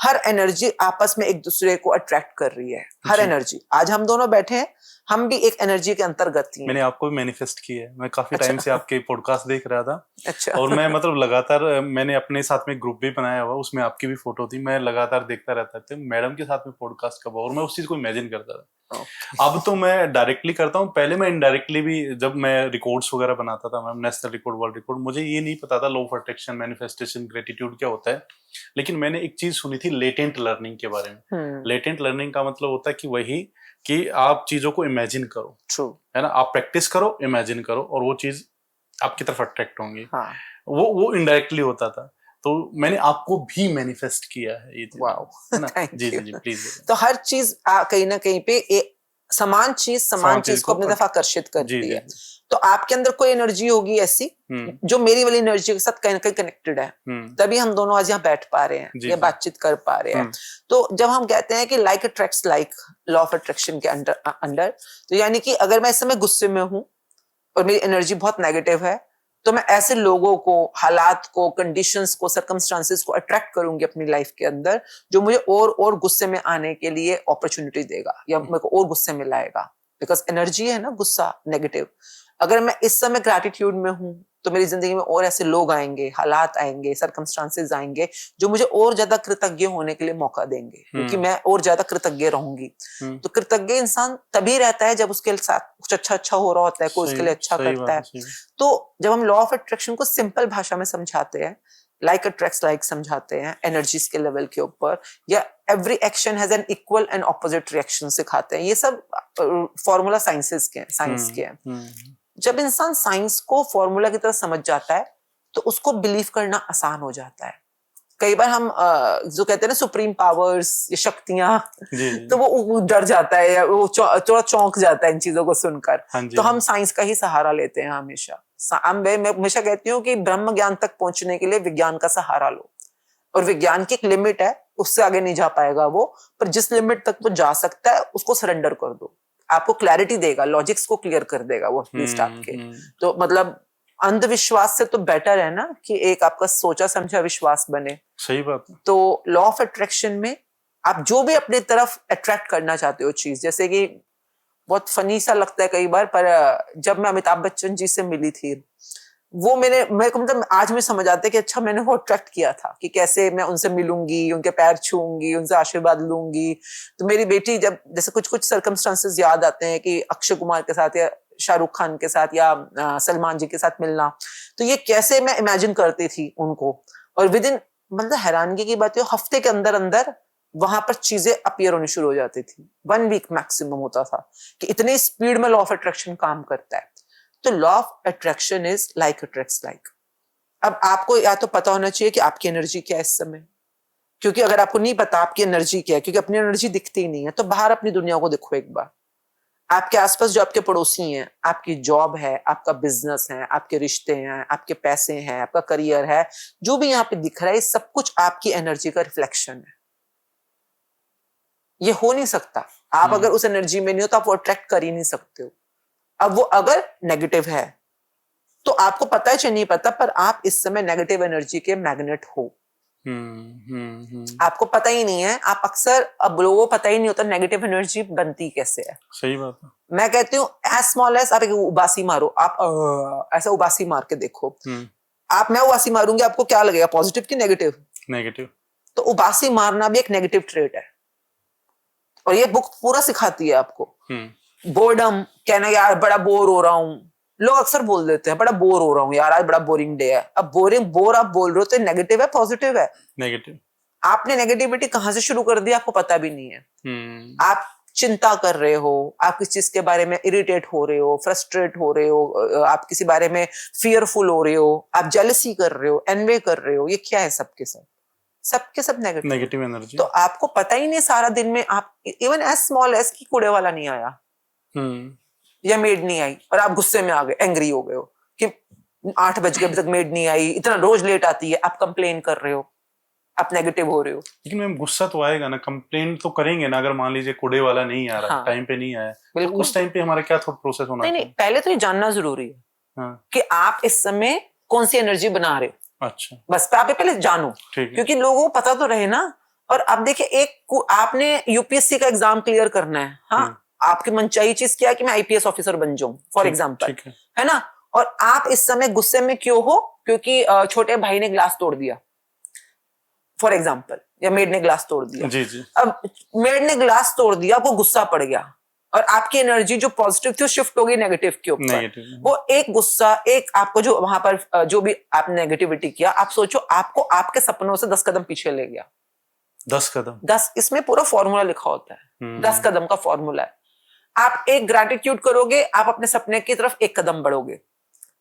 हर एनर्जी आपस में एक दूसरे को अट्रैक्ट कर रही है। हर एनर्जी, आज हम दोनों बैठे हैं, हम भी एक एनर्जी के अंतर्गत ही हैं। मैंने आपको भी मैनिफेस्ट किया है। मैं काफी टाइम से आपके पॉडकास्ट देख रहा था। अच्छा। और मैं मतलब लगातार, मैंने अपने साथ में ग्रुप भी बनाया हुआ, उसमें आपकी भी फोटो थी, मैं लगातार देखता रहता था मैडम के साथ में पॉडकास्ट कब, और मैं उस चीज को इमेजिन करता था। अब तो मैं डायरेक्टली करता हूँ, पहले मैं इनडायरेक्टली भी, जब मैं रिकॉर्ड्स वगैरह बनाता था, मैं नेशनल रिकॉर्ड, वर्ल्ड रिकॉर्ड, मुझे ये नहीं पता था law of attraction, manifestation, gratitude क्या होता है। लेकिन मैंने एक चीज सुनी थी लेटेंट लर्निंग के बारे में। लेटेंट लर्निंग का मतलब होता है कि वही कि आप चीजों को इमेजिन करो। ट्रू है ना, आप प्रैक्टिस करो, इमेजिन करो, और वो चीज आपकी तरफ अट्रैक्ट होंगी। हाँ। वो इनडायरेक्टली होता था। तो मैंने आपको भी मैनिफेस्ट किया है ये चीज, है ना? जी प्लीज। तो हर चीज कहीं ना कहीं पे एक समान चीज को अपनी तरफ आकर्षित करती है। तो आपके अंदर कोई एनर्जी होगी ऐसी जो मेरी वाली एनर्जी के साथ कहीं ना कहीं कनेक्टेड है, तभी हम दोनों आज यहाँ बैठ पा रहे हैं या बातचीत कर पा रहे हैं। तो जब हम कहते हैं कि like attracts like, law of attraction के अंडर, तो यानी कि अगर मैं इस समय गुस्से में हूं और मेरी एनर्जी बहुत नेगेटिव है, तो मैं ऐसे लोगों को, हालात को, कंडीशंस को, सर्कमस्टांसेस को अट्रैक्ट करूंगी अपनी लाइफ के अंदर, जो मुझे और गुस्से में आने के लिए अपॉर्चुनिटी देगा या मेरे को और गुस्से में लाएगा। बिकॉज एनर्जी है ना गुस्सा, नेगेटिव। अगर मैं इस समय ग्रैटिट्यूड में हूं तो मेरी जिंदगी में और ऐसे लोग आएंगे, हालात आएंगे, सर्कमस्टांसेस आएंगे जो मुझे और ज्यादा कृतज्ञ होने के लिए मौका देंगे, क्योंकि मैं और ज्यादा कृतज्ञ रहूंगी। तो कृतज्ञ इंसान तभी रहता है जब उसके साथ कुछ अच्छा हो रहा होता है, कोई उसके लिए अच्छा करता है। तो जब हम लॉ ऑफ अट्रैक्शन को सिंपल भाषा में समझाते हैं, लाइक अट्रैक्ट्स लाइक समझाते हैं एनर्जीज के लेवल के ऊपर, या every action has an equal and opposite reaction सिखाते हैं, ये सब फॉर्मूला साइंस के हैं। जब इंसान साइंस को फॉर्मूला की तरह समझ जाता है तो उसको बिलीव करना आसान हो जाता है। कई बार हम जो कहते हैं ना सुप्रीम पावर्स या शक्तियां, तो वो डर जाता है या वो थोड़ा चौंक जाता है इन चीजों को सुनकर। तो हम साइंस का ही सहारा लेते हैं हमेशा। मैं हमेशा कहती हूँ कि ब्रह्म ज्ञान तक पहुंचने के लिए विज्ञान का सहारा लो, और विज्ञान की एक लिमिट है, उससे आगे नहीं जा पाएगा वो, पर जिस लिमिट तक वो जा सकता है उसको सरेंडर कर दो। आपको क्लैरिटी देगा, लॉजिक्स को क्लियर कर देगा वो एटलीस्ट आपके। तो मतलब अंधविश्वास से तो बेटर है ना कि एक आपका सोचा समझा विश्वास बने। सही बात है। तो लॉ ऑफ अट्रैक्शन में आप जो भी अपने तरफ अट्रैक्ट करना चाहते हो चीज, जैसे कि बहुत फनी सा लगता है कई बार, पर जब मैं अमिताभ बच्चन जी से मिली थी, वो मेरे को मतलब आज में समझ आता है कि अच्छा मैंने वो अट्रैक्ट किया था कि कैसे मैं उनसे मिलूंगी, उनके पैर छूंगी, उनसे आशीर्वाद लूंगी। तो मेरी बेटी जब जैसे कुछ कुछ सर्कमस्टांसेस याद आते हैं कि अक्षय कुमार के साथ या शाहरुख खान के साथ या सलमान जी के साथ मिलना, तो ये कैसे मैं इमेजिन करती थी उनको, और विद इन मतलब हैरानगी की बात है हफ्ते के अंदर अंदर वहां पर चीजें अपीयर होनी शुरू हो जाती थी। 1 वीक मैक्सिमम होता था कि इतनी स्पीड में लॉ ऑफ अट्रैक्शन काम करता है। तो law of attraction is like attracts like. अब आपको या तो पता होना चाहिए कि आपकी एनर्जी क्या है इस समय, क्योंकि अगर आपको नहीं पता आपकी एनर्जी क्या है, क्योंकि अपनी एनर्जी दिखती ही नहीं है, तो बाहर अपनी दुनिया को देखो एक बार। आपके आसपास जो आपके पड़ोसी हैं, आपकी जॉब है, आपका बिजनेस है, आपके रिश्ते हैं, आपके पैसे हैं, आपका करियर है, जो भी यहाँ पे दिख रहा है सब कुछ आपकी एनर्जी का रिफ्लेक्शन है। ये हो नहीं सकता, आप अगर उस एनर्जी में नहीं हो तो आप वो अट्रैक्ट कर ही नहीं सकते हो। अब वो अगर नेगेटिव है तो आपको पता है चाहे नहीं पता, पर आप इस समय नेगेटिव एनर्जी के मैग्नेट हो। आपको पता ही नहीं है। आप अक्सर, अब लोगों को पता ही नहीं होता नेगेटिव एनर्जी बनती कैसे है। सही बात है। मैं कहती हूँ एज स्मॉल एज आप एक उबासी मारो, आप ऐसा उबासी मार के देखो। आप मैं उबासी मारूंगी, आपको क्या लगेगा, पॉजिटिव की नेगेटिव? नेगेटिव। तो उबासी मारना भी एक नेगेटिव ट्रेट है, और ये बुक पूरा सिखाती है आपको। बोर्डम, कहना यार बड़ा बोर हो रहा हूँ, लोग अक्सर बोल देते हैं बड़ा बोर हो रहा हूँ यार, आज बड़ा बोरिंग डे है। अब बोर आप बोल रहे हो तो नेगेटिव है पॉजिटिव है? नेगेटिव। आपने नेगेटिविटी कहां से शुरू कर दी आपको पता भी नहीं है। आप चिंता कर रहे हो, आप किसी चीज के बारे में इरिटेट हो रहे हो, फ्रस्ट्रेट हो रहे हो, आप किसी बारे में फियरफुल हो रहे हो, आप जेलसी कर रहे हो, एनवे कर रहे हो, ये क्या है? सबके सब नेगेटिव एनर्जी। तो आपको पता ही नहीं सारा दिन में आप इवन एज स्मॉल एज की कूड़े वाला नहीं आया या मेड नहीं आई और आप गुस्से में आ गए, एंग्री हो गए हो कि 8 बज गए अभी तक मेड नहीं आई, इतना रोज लेट आती है, आप कंप्लेन कर रहे हो, आप नेगेटिव हो रहे हो। लेकिन मैम गुस्सा तो आएगा ना, कंप्लेन तो करेंगे ना, अगर मान लीजिए कूड़े वाला नहीं आ रहा, टाइम पे नहीं आया, तो उस टाइम पे हमारा क्या थॉट प्रोसेस होना चाहिए? नहीं, पहले तो ये जानना जरूरी है कि आप इस समय कौन सी एनर्जी बना रहे हो। अच्छा, बस आप पहले जानो, क्योंकि लोगों को पता तो रहे ना। और अब देखिए, एक आपने यूपीएससी का एग्जाम क्लियर करना है, हाँ, आपकी मनचाही चीज क्या है कि मैं आईपीएस ऑफिसर बन जाऊं फॉर एग्जाम्पल, है ना, और आप इस समय गुस्से में क्यों हो? क्योंकि छोटे भाई ने ग्लास तोड़ दिया फॉर एग्जाम्पल, या मेड ने ग्लास तोड़ दिया। जी जी। अब मेड ने ग्लास तोड़ दिया, आपको गुस्सा पड़ गया, और आपकी एनर्जी जो पॉजिटिव थी वो शिफ्ट हो गई नेगेटिव के ऊपर। वो एक गुस्सा, एक आपको जो वहां पर जो भी आपने नेगेटिविटी किया, आप सोचो आपको आपके सपनों से 10 कदम पीछे ले गया। 10 कदम? 10, इसमें पूरा फॉर्मूला लिखा होता है, 10 कदम का फॉर्मूला है। आप एक ग्रैटिट्यूड करोगे, आप अपने सपने की तरफ 1 कदम बढ़ोगे।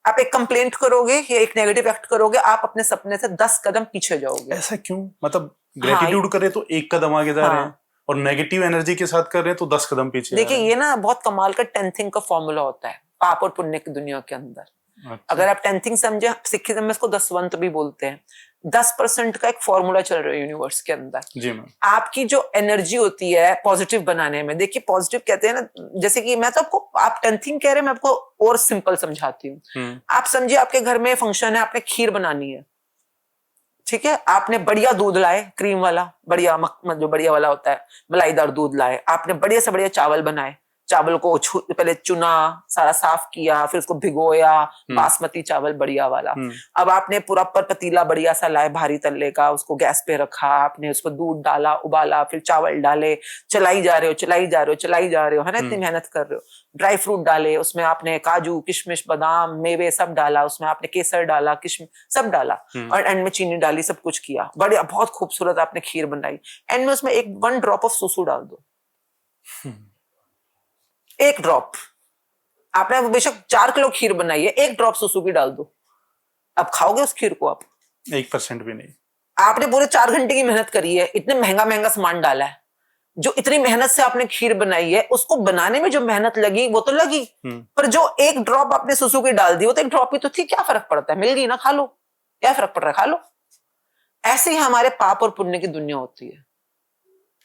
आप एक कंप्लेंट करोगे या एक नेगेटिव एक्ट करोगे, आप अपने सपने से 10 कदम पीछे जाओगे। ऐसा क्यों? मतलब ग्रेटिट्यूड करे तो 1 कदम आगे जा रहे हैं, और नेगेटिव एनर्जी के साथ कर रहे हैं तो 10 कदम पीछे। देखिए, ये ना बहुत कमाल का 10 थिंग का फॉर्मूला होता है पाप और पुण्य की दुनिया के अंदर। अच्छा। अगर आप 10 थिंग समझे, सिखिज्म में इसको 10 वंत भी बोलते हैं। 10% का एक फॉर्मूला चल रहा है यूनिवर्स के अंदर। जी मैम। आपकी जो एनर्जी होती है पॉजिटिव बनाने में, देखिए पॉजिटिव कहते हैं ना, जैसे कि मैं तो आपको, आप 10 थिंग कह रहे हैं, मैं आपको और सिंपल समझाती हूँ। आप समझिए आपके घर में फंक्शन है, आपने खीर बनानी है, ठीक है, आपने बढ़िया दूध लाए, क्रीम वाला, बढ़िया जो बढ़िया वाला होता है, मलाईदार दूध लाए, आपने बढ़िया से बढ़िया चावल बनाए, चावल को पहले चुना, सारा साफ किया, फिर उसको भिगोया, बासमती चावल बढ़िया वाला। अब आपने पूरा पर पतीला बढ़िया सा लाए भारी तल्ले का, उसको गैस पे रखा, आपने उसको दूध डाला, उबाला, फिर चावल डाले, चलाई जा रहे हो, चलाई जा रहे हो, चलाई जा रहे हो, है ना, इतनी मेहनत कर रहे हो। ड्राई फ्रूट डाले, उसमें आपने काजू, किशमिश, बादाम, मेवे सब डाला, उसमें आपने केसर डाला, किशमिश सब डाला, और एंड में चीनी डाली, सब कुछ किया, बढ़िया, बहुत खूबसूरत आपने खीर बनाई। एंड में उसमें 1 ड्रॉप ऑफ सुसु डाल दो, 1 ड्रॉप। आपने बेशक 4 किलो खीर बनाई है, 1 ड्रॉप सुसु की डाल दो, अब खाओगे उस खीर को आप? 1% भी नहीं। आपने पूरे 4 घंटे की मेहनत करी है, इतने महंगा महंगा सामान डाला है, जो इतनी मेहनत से आपने खीर बनाई है, उसको बनाने में जो मेहनत लगी वो तो लगी, पर जो एक ड्रॉप आपने सुसु की डाल दी, वो तो एक ड्रॉप ही तो थी, क्या फर्क पड़ता है, मिल गई ना, खा लो, क्या फर्क पड़ रहा है, खा लो। ऐसे ही हमारे पाप और पुण्य की दुनिया होती है।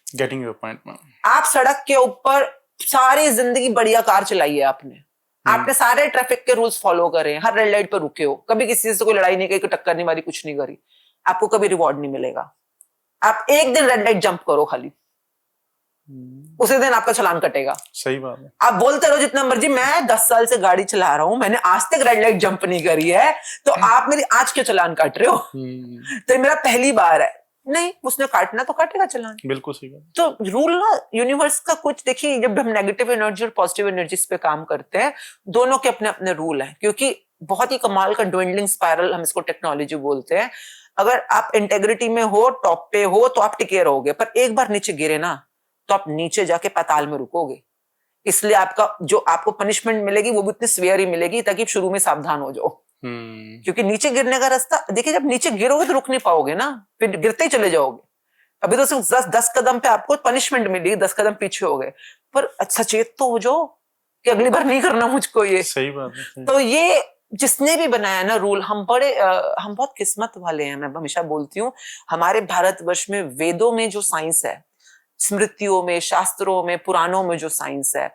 Getting your point ma'am. आप सड़क के ऊपर सारी जिंदगी बढ़िया कार चलाई है आपने, आपने सारे ट्रैफिक के रूल्स फॉलो करे, हर रेड लाइट पर रुके हो, कभी किसी से कोई लड़ाई नहीं की, कोई टक्कर नहीं मारी, कुछ नहीं करी, आपको कभी रिवॉर्ड नहीं मिलेगा। आप एक दिन रेड लाइट जंप करो खाली, उसी दिन आपका चालान कटेगा। सही बात है। आप बोलते रहो जितना मर्जी, मैं 10 साल से गाड़ी चला रहा हूं, मैंने आज तक रेड लाइट जंप नहीं करी है, तो आप मेरी आज के चालान काट रहे हो, तो ये मेरा पहली बार है। नहीं, उसने काटना तो काटेगा चालान। बिल्कुल सही बात। तो रूल ना यूनिवर्स का कुछ, देखिए जब हम नेगेटिव एनर्जी और पॉजिटिव एनर्जी पे काम करते हैं, दोनों के अपने अपने रूल हैं, क्योंकि बहुत ही कमाल का ड्वेंडलिंग स्पाइरल, हम इसको टेक्नोलॉजी बोलते हैं। अगर आप इंटेग्रिटी में हो, टॉप पे हो, तो आप टिके रहोगे, पर एक बार नीचे गिरे ना, तो आप नीचे जाके पाताल में रुकोगे। इसलिए आपका जो आपको पनिशमेंट मिलेगी वो भी उतनी स्वेयर ही मिलेगी, ताकि शुरू में सावधान हो जाओ। क्योंकि नीचे गिरने का रास्ता, देखिए जब नीचे गिरोगे तो रुक नहीं पाओगे ना, फिर गिरते ही चले जाओगे। अभी तो सिर्फ 10 कदम पे आपको पनिशमेंट मिलेगी, 10 कदम पीछे हो गए, पर सचेत तो हो जाओ कि अगली बार नहीं करना मुझको ये। सही बात है। तो ये जिसने भी बनाया ना रूल, हम बहुत किस्मत वाले हैं। मैं हमेशा बोलती हूँ, हमारे भारतवर्ष में वेदों में जो साइंस है, स्मृतियों में, शास्त्रों में, पुराणों में जो साइंस है,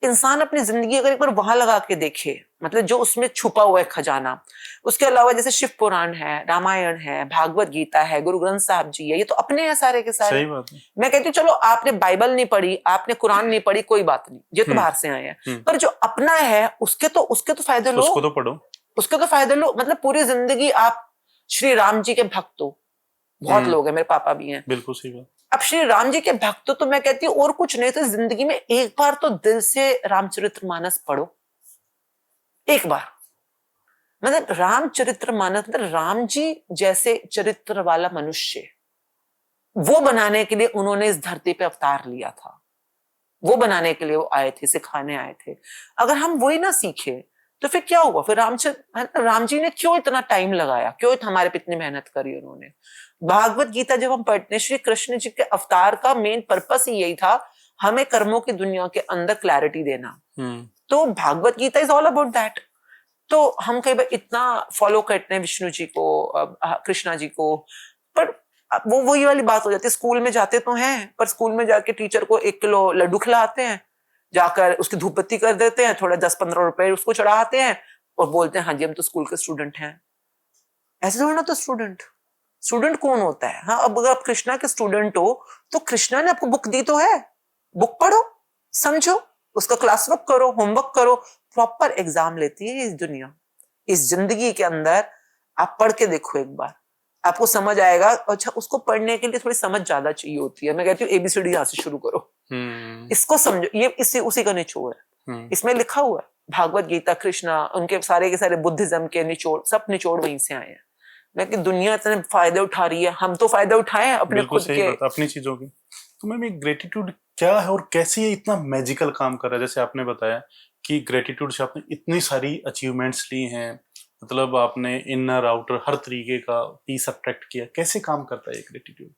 इंसान अपनी जिंदगी अगर एक बार वहां लगा के देखे, मतलब जो उसमें छुपा हुआ है खजाना, उसके अलावा जैसे शिव पुराण है, रामायण है, भागवत गीता है, गुरु ग्रंथ साहब जी है, ये तो अपने हैं सारे के सारे। सही बात है। मैं कहती हूँ चलो आपने बाइबल नहीं पढ़ी, आपने कुरान नहीं पढ़ी, कोई बात नहीं, ये तो बाहर से आए हैं, पर जो अपना है उसके तो फायदे लो, उसको तो पढ़ो, उसके तो फायदे लो। मतलब पूरी जिंदगी आप श्री राम जी के भक्त हो, बहुत लोग हैं, मेरे पापा भी हैं। बिल्कुल सही बात। अब श्री राम जी के भक्त तो मैं कहती हूँ और कुछ नहीं तो जिंदगी में एक बार तो दिल से रामचरितमानस पढ़ो, एक बार। मतलब रामचरितमानस मतलब राम जी जैसे चरित्र वाला मनुष्य, वो बनाने के लिए उन्होंने इस धरती पे अवतार लिया था, वो बनाने के लिए वो आए थे, सिखाने आए थे। अगर हम वही ना सीखे तो फिर क्या हुआ? फिर राम जी ने क्यों इतना टाइम लगाया, क्यों हमारे पे इतनी मेहनत करी उन्होंने? भागवत गीता जब हम पढ़ते हैं, श्री कृष्ण जी के अवतार का मेन पर्पस ही यही था, हमें कर्मों की दुनिया के अंदर क्लैरिटी देना। तो Bhagavad Gita is all about that. तो हम कई बार इतना फॉलो करते हैं विष्णु जी को, कृष्णा जी को, पर वो वही वाली बात हो जाती है, स्कूल में जाते तो हैं, पर स्कूल में जाके टीचर को 1 किलो लड्डू खिलाते हैं, जाकर उसकी धूप बत्ती कर देते हैं, थोड़ा 10-15 रुपए उसको चढ़ाते हैं और बोलते हैं हाँ जी हम तो स्कूल के स्टूडेंट हैं। ऐसे थोड़ा ना, तो स्टूडेंट कौन होता है? हाँ, अब अगर आप कृष्णा के स्टूडेंट हो तो कृष्णा ने आपको बुक दी तो है, बुक पढ़ो, समझो, उसका क्लास वर्क करो, होमवर्क करो, प्रॉपर एग्जाम लेती है इस दुनिया। इस जिंदगी के अंदर आप पढ़ के देखो एक बार, आपको समझ आएगा। अच्छा, उसको पढ़ने के लिए थोड़ी समझ ज्यादा चाहिए होती है। मैं कहती हूँ ABCD यहाँ से शुरू करो, इसको समझो, ये इससे उसी का निचोड़ है। इसमें लिखा हुआ है भागवत गीता, कृष्णा, उनके सारे के सारे बुद्धिज्म के निचोड़, सब निचोड़ वहीं से आए हैं। मैं कि दुनिया इतने फायदे उठा रही है, हम तो फायदे उठाए अपने खुद के, अपनी चीजों के। तो मैम ग्रेटिट्यूड क्या है और कैसे ये इतना मैजिकल काम कर रहा है? जैसे आपने बताया कि ग्रेटिट्यूड से आपने इतनी सारी अचीवमेंट्स ली हैं, मतलब आपने इनर आउटर हर तरीके का पीस अट्रैक्ट किया, कैसे काम करता है ये ग्रेटिट्यूड?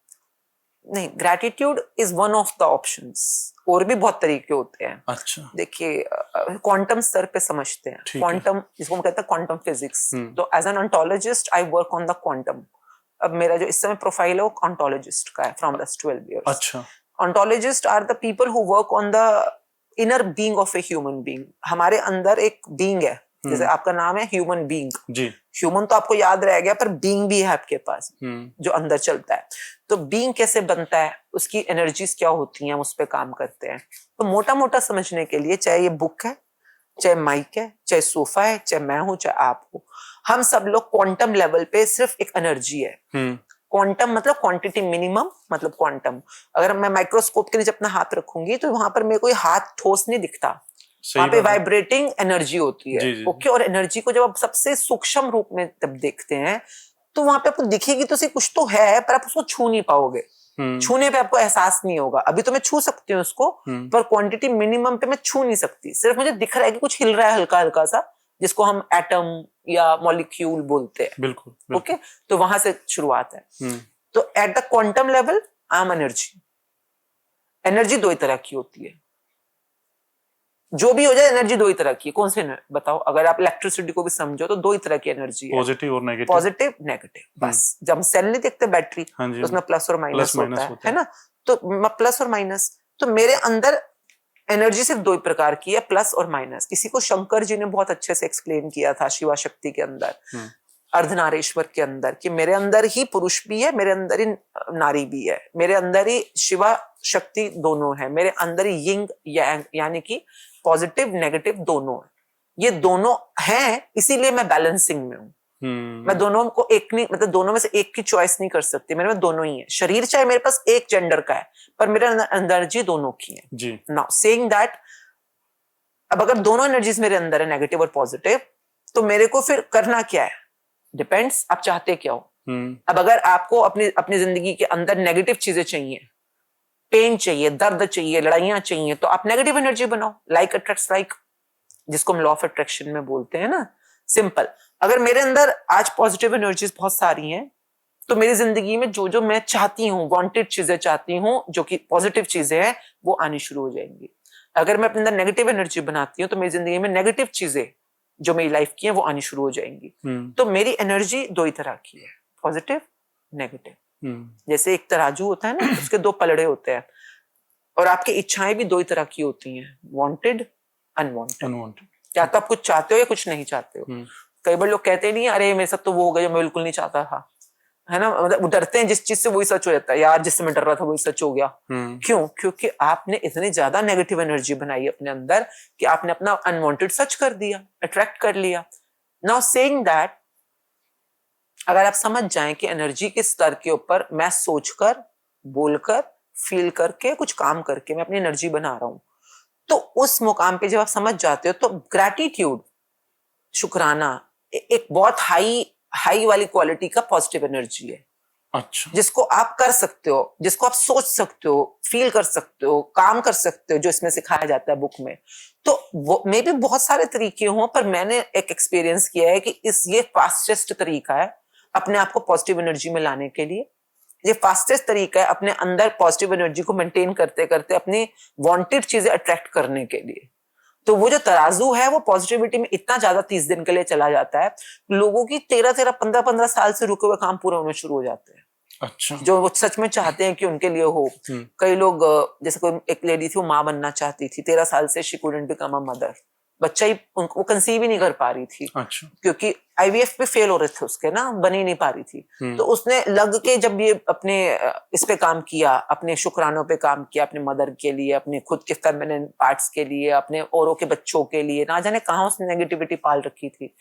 नहीं, gratitude is one of the options, और भी बहुत तरीके होते हैं। अच्छा, देखिए क्वांटम स्तर पे समझते हैं, क्वांटम जिसको हम कहते हैं क्वांटम फिजिक्स। तो as an ontologist I work on the quantum. अब मेरा जो इस समय प्रोफाइल है वो ऑन्टोलॉजिस्ट का है फ्रॉम लास्ट 12 years। अच्छा, ontologist are the people who work on the inner being of a human being. हमारे अंदर एक बीइंग है, जैसे आपका नाम है ह्यूमन बीइंग जी, ह्यूमन तो आपको याद रह गया, पर बीइंग भी है आपके पास जो अंदर चलता है। तो बीइंग कैसे बनता है, उसकी एनर्जीज क्या होती हैं, हम उस पर काम करते हैं। तो मोटा मोटा समझने के लिए, चाहे ये बुक है, चाहे माइक है, चाहे सोफा है, चाहे मैं हूं, चाहे आप हो, हम सब लोग क्वांटम लेवल पे सिर्फ एक एनर्जी है। क्वांटम मतलब क्वांटिटी मिनिमम, मतलब क्वांटम। अगर मैं माइक्रोस्कोप के नीचे अपना हाथ रखूंगी तो वहां पर मेरे को हाथ ठोस नहीं दिखता, वहां पे वाइब्रेटिंग एनर्जी होती है। ओके, और एनर्जी को जब आप सबसे सूक्ष्म रूप में तब देखते हैं तो वहां पे आपको दिखेगी तो कुछ तो है, पर आप उसको छू नहीं पाओगे। छूने पे आपको एहसास नहीं होगा। अभी तो मैं छू सकती हूँ उसको, पर क्वांटिटी मिनिमम पे मैं छू नहीं सकती। सिर्फ मुझे दिख रहा है कि कुछ हिल रहा है हल्का हल्का सा, जिसको हम एटम या मॉलिक्यूल बोलते हैं। बिल्कुल। ओके, तो वहां से शुरुआत है। तो at the quantum level I am energy. Energy दो ही तरह की होती है, जो भी हो जाए एनर्जी दो ही तरह की है। कौन से बताओ, अगर आप इलेक्ट्रिसिटी को भी समझो तो दो ही तरह की एनर्जी है, पॉजिटिव और नेगेटिव। पॉजिटिव नेगेटिव, बस। जब हम सेल नहीं देखते बैटरी, हाँ जी, तो उसमें प्लस और माइनस होता है ना, तो प्लस और माइनस। तो मेरे अंदर एनर्जी सिर्फ दो ही प्रकार की है, प्लस और माइनस। इसी को शंकर जी ने बहुत अच्छे से एक्सप्लेन किया था शिवा शक्ति के अंदर, अर्धनारीश्वर के अंदर, कि मेरे अंदर ही पुरुष भी है, मेरे अंदर ही नारी भी है, मेरे अंदर ही शिवा शक्ति दोनों है, मेरे अंदर ही यिंग यांग यानी कि पॉजिटिव नेगेटिव दोनों है। ये दोनों हैं, इसीलिए मैं बैलेंसिंग में हूँ। मैं दोनों को एक नहीं, मतलब दोनों में से एक की चॉइस नहीं कर सकती, मेरे में दोनों ही है। शरीर चाहे मेरे पास एक जेंडर का है, पर मेरे अंदर एनर्जी दोनों की है जी। नाउ सेइंग दैट, अब अगर दोनों एनर्जीज मेरे अंदर है, नेगेटिव और पॉजिटिव, तो मेरे को फिर करना क्या है, डिपेंड्स आप चाहते क्या हो। अब अगर आपको अपनी अपनी जिंदगी के अंदर नेगेटिव चीजें चाहिए, पेन चाहिए, दर्द चाहिए, लड़ाइयां चाहिए, तो आप नेगेटिव एनर्जी बनाओ। लाइक अट्रैक्ट्स लाइक, जिसको हम लॉ ऑफ अट्रैक्शन में बोलते हैं ना, सिंपल। अगर मेरे अंदर आज पॉजिटिव एनर्जीज बहुत सारी हैं, तो मेरी जिंदगी में जो जो मैं चाहती हूँ, वांटेड चीजें चाहती हूँ, जो कि पॉजिटिव चीजें हैं, वो आनी शुरू हो जाएंगी। अगर मैं अपने अंदर नेगेटिव एनर्जी बनाती हूँ, तो मेरी जिंदगी में नेगेटिव चीजें जो मेरी लाइफ की हैं, वो आनी शुरू हो जाएंगी। तो मेरी एनर्जी दो ही तरह की है, पॉजिटिव नेगेटिव। जैसे एक तराजू होता है ना, उसके दो पलड़े होते हैं, और आपकी इच्छाएं भी दो ही तरह की होती हैं, वांटेड अनवांटेड। या तो आप कुछ चाहते हो या कुछ नहीं चाहते हो। कई बार लोग कहते नहीं, अरे मेरे साथ तो वो हो गया जो मैं बिल्कुल नहीं चाहता था, है ना, मतलब डरते हैं जिस चीज से वही सच हो जाता है। यार जिससे मैं डर रहा था वही सच हो गया। क्यों? क्योंकि आपने इतनी ज्यादा नेगेटिव एनर्जी बनाई अपने अंदर कि आपने अपना अनवांटेड सच कर दिया, अट्रैक्ट कर लिया। नाउ सेइंग दैट, अगर आप समझ जाएं कि एनर्जी के स्तर के ऊपर मैं सोचकर, बोलकर, फील करके, कुछ काम करके मैं अपनी एनर्जी बना रहा हूं, तो उस मुकाम पे जब आप समझ जाते हो, तो ग्रैटिट्यूड, शुक्राना, एक बहुत हाई वाली क्वालिटी का पॉजिटिव एनर्जी है। अच्छा। जिसको आप कर सकते हो, जिसको आप सोच सकते हो, फील कर सकते हो, काम कर सकते हो, जो इसमें सिखाया जाता है बुक में। तो वो मे भी बहुत सारे तरीके हों, पर मैंने एक एक्सपीरियंस किया है कि ये फास्टेस्ट तरीका है अपने आप को पॉजिटिव एनर्जी में लाने के लिए। ये फास्टेस्ट तरीका है अपने अंदर पॉजिटिव एनर्जी को मेंटेन करते करते अपनी वांटेड चीजें अट्रैक्ट करने के लिए। तो वो जो तराजू है, वो पॉजिटिविटी में इतना ज्यादा 30 दिन के लिए चला जाता है, लोगों की 13-13, 15-15 साल से रुके हुए काम पूरे होने शुरू हो जाते हैं। अच्छा। जो वो सच में चाहते हैं कि उनके लिए हो। कई लोग, जैसे कोई एक लेडी थी, वो माँ बनना चाहती थी, 13 साल से she couldn't become a mother. बच्चा ही वो कंसीव ही नहीं कर पा रही थी। अच्छा। क्योंकि आईवीएफ पे फेल हो रहे थे उसके ना, बन ही नहीं पा रही थी। तो उसने लग के जब ये अपने इस पे काम किया, अपने शुक्रानों पे काम किया, अपने मदर के लिए, अपने खुद के फेमिनिन पार्ट्स के लिए, अपने औरों के बच्चों के लिए, ना जाने कहाँ उसने नेगेटिविटी पाल रखी थी।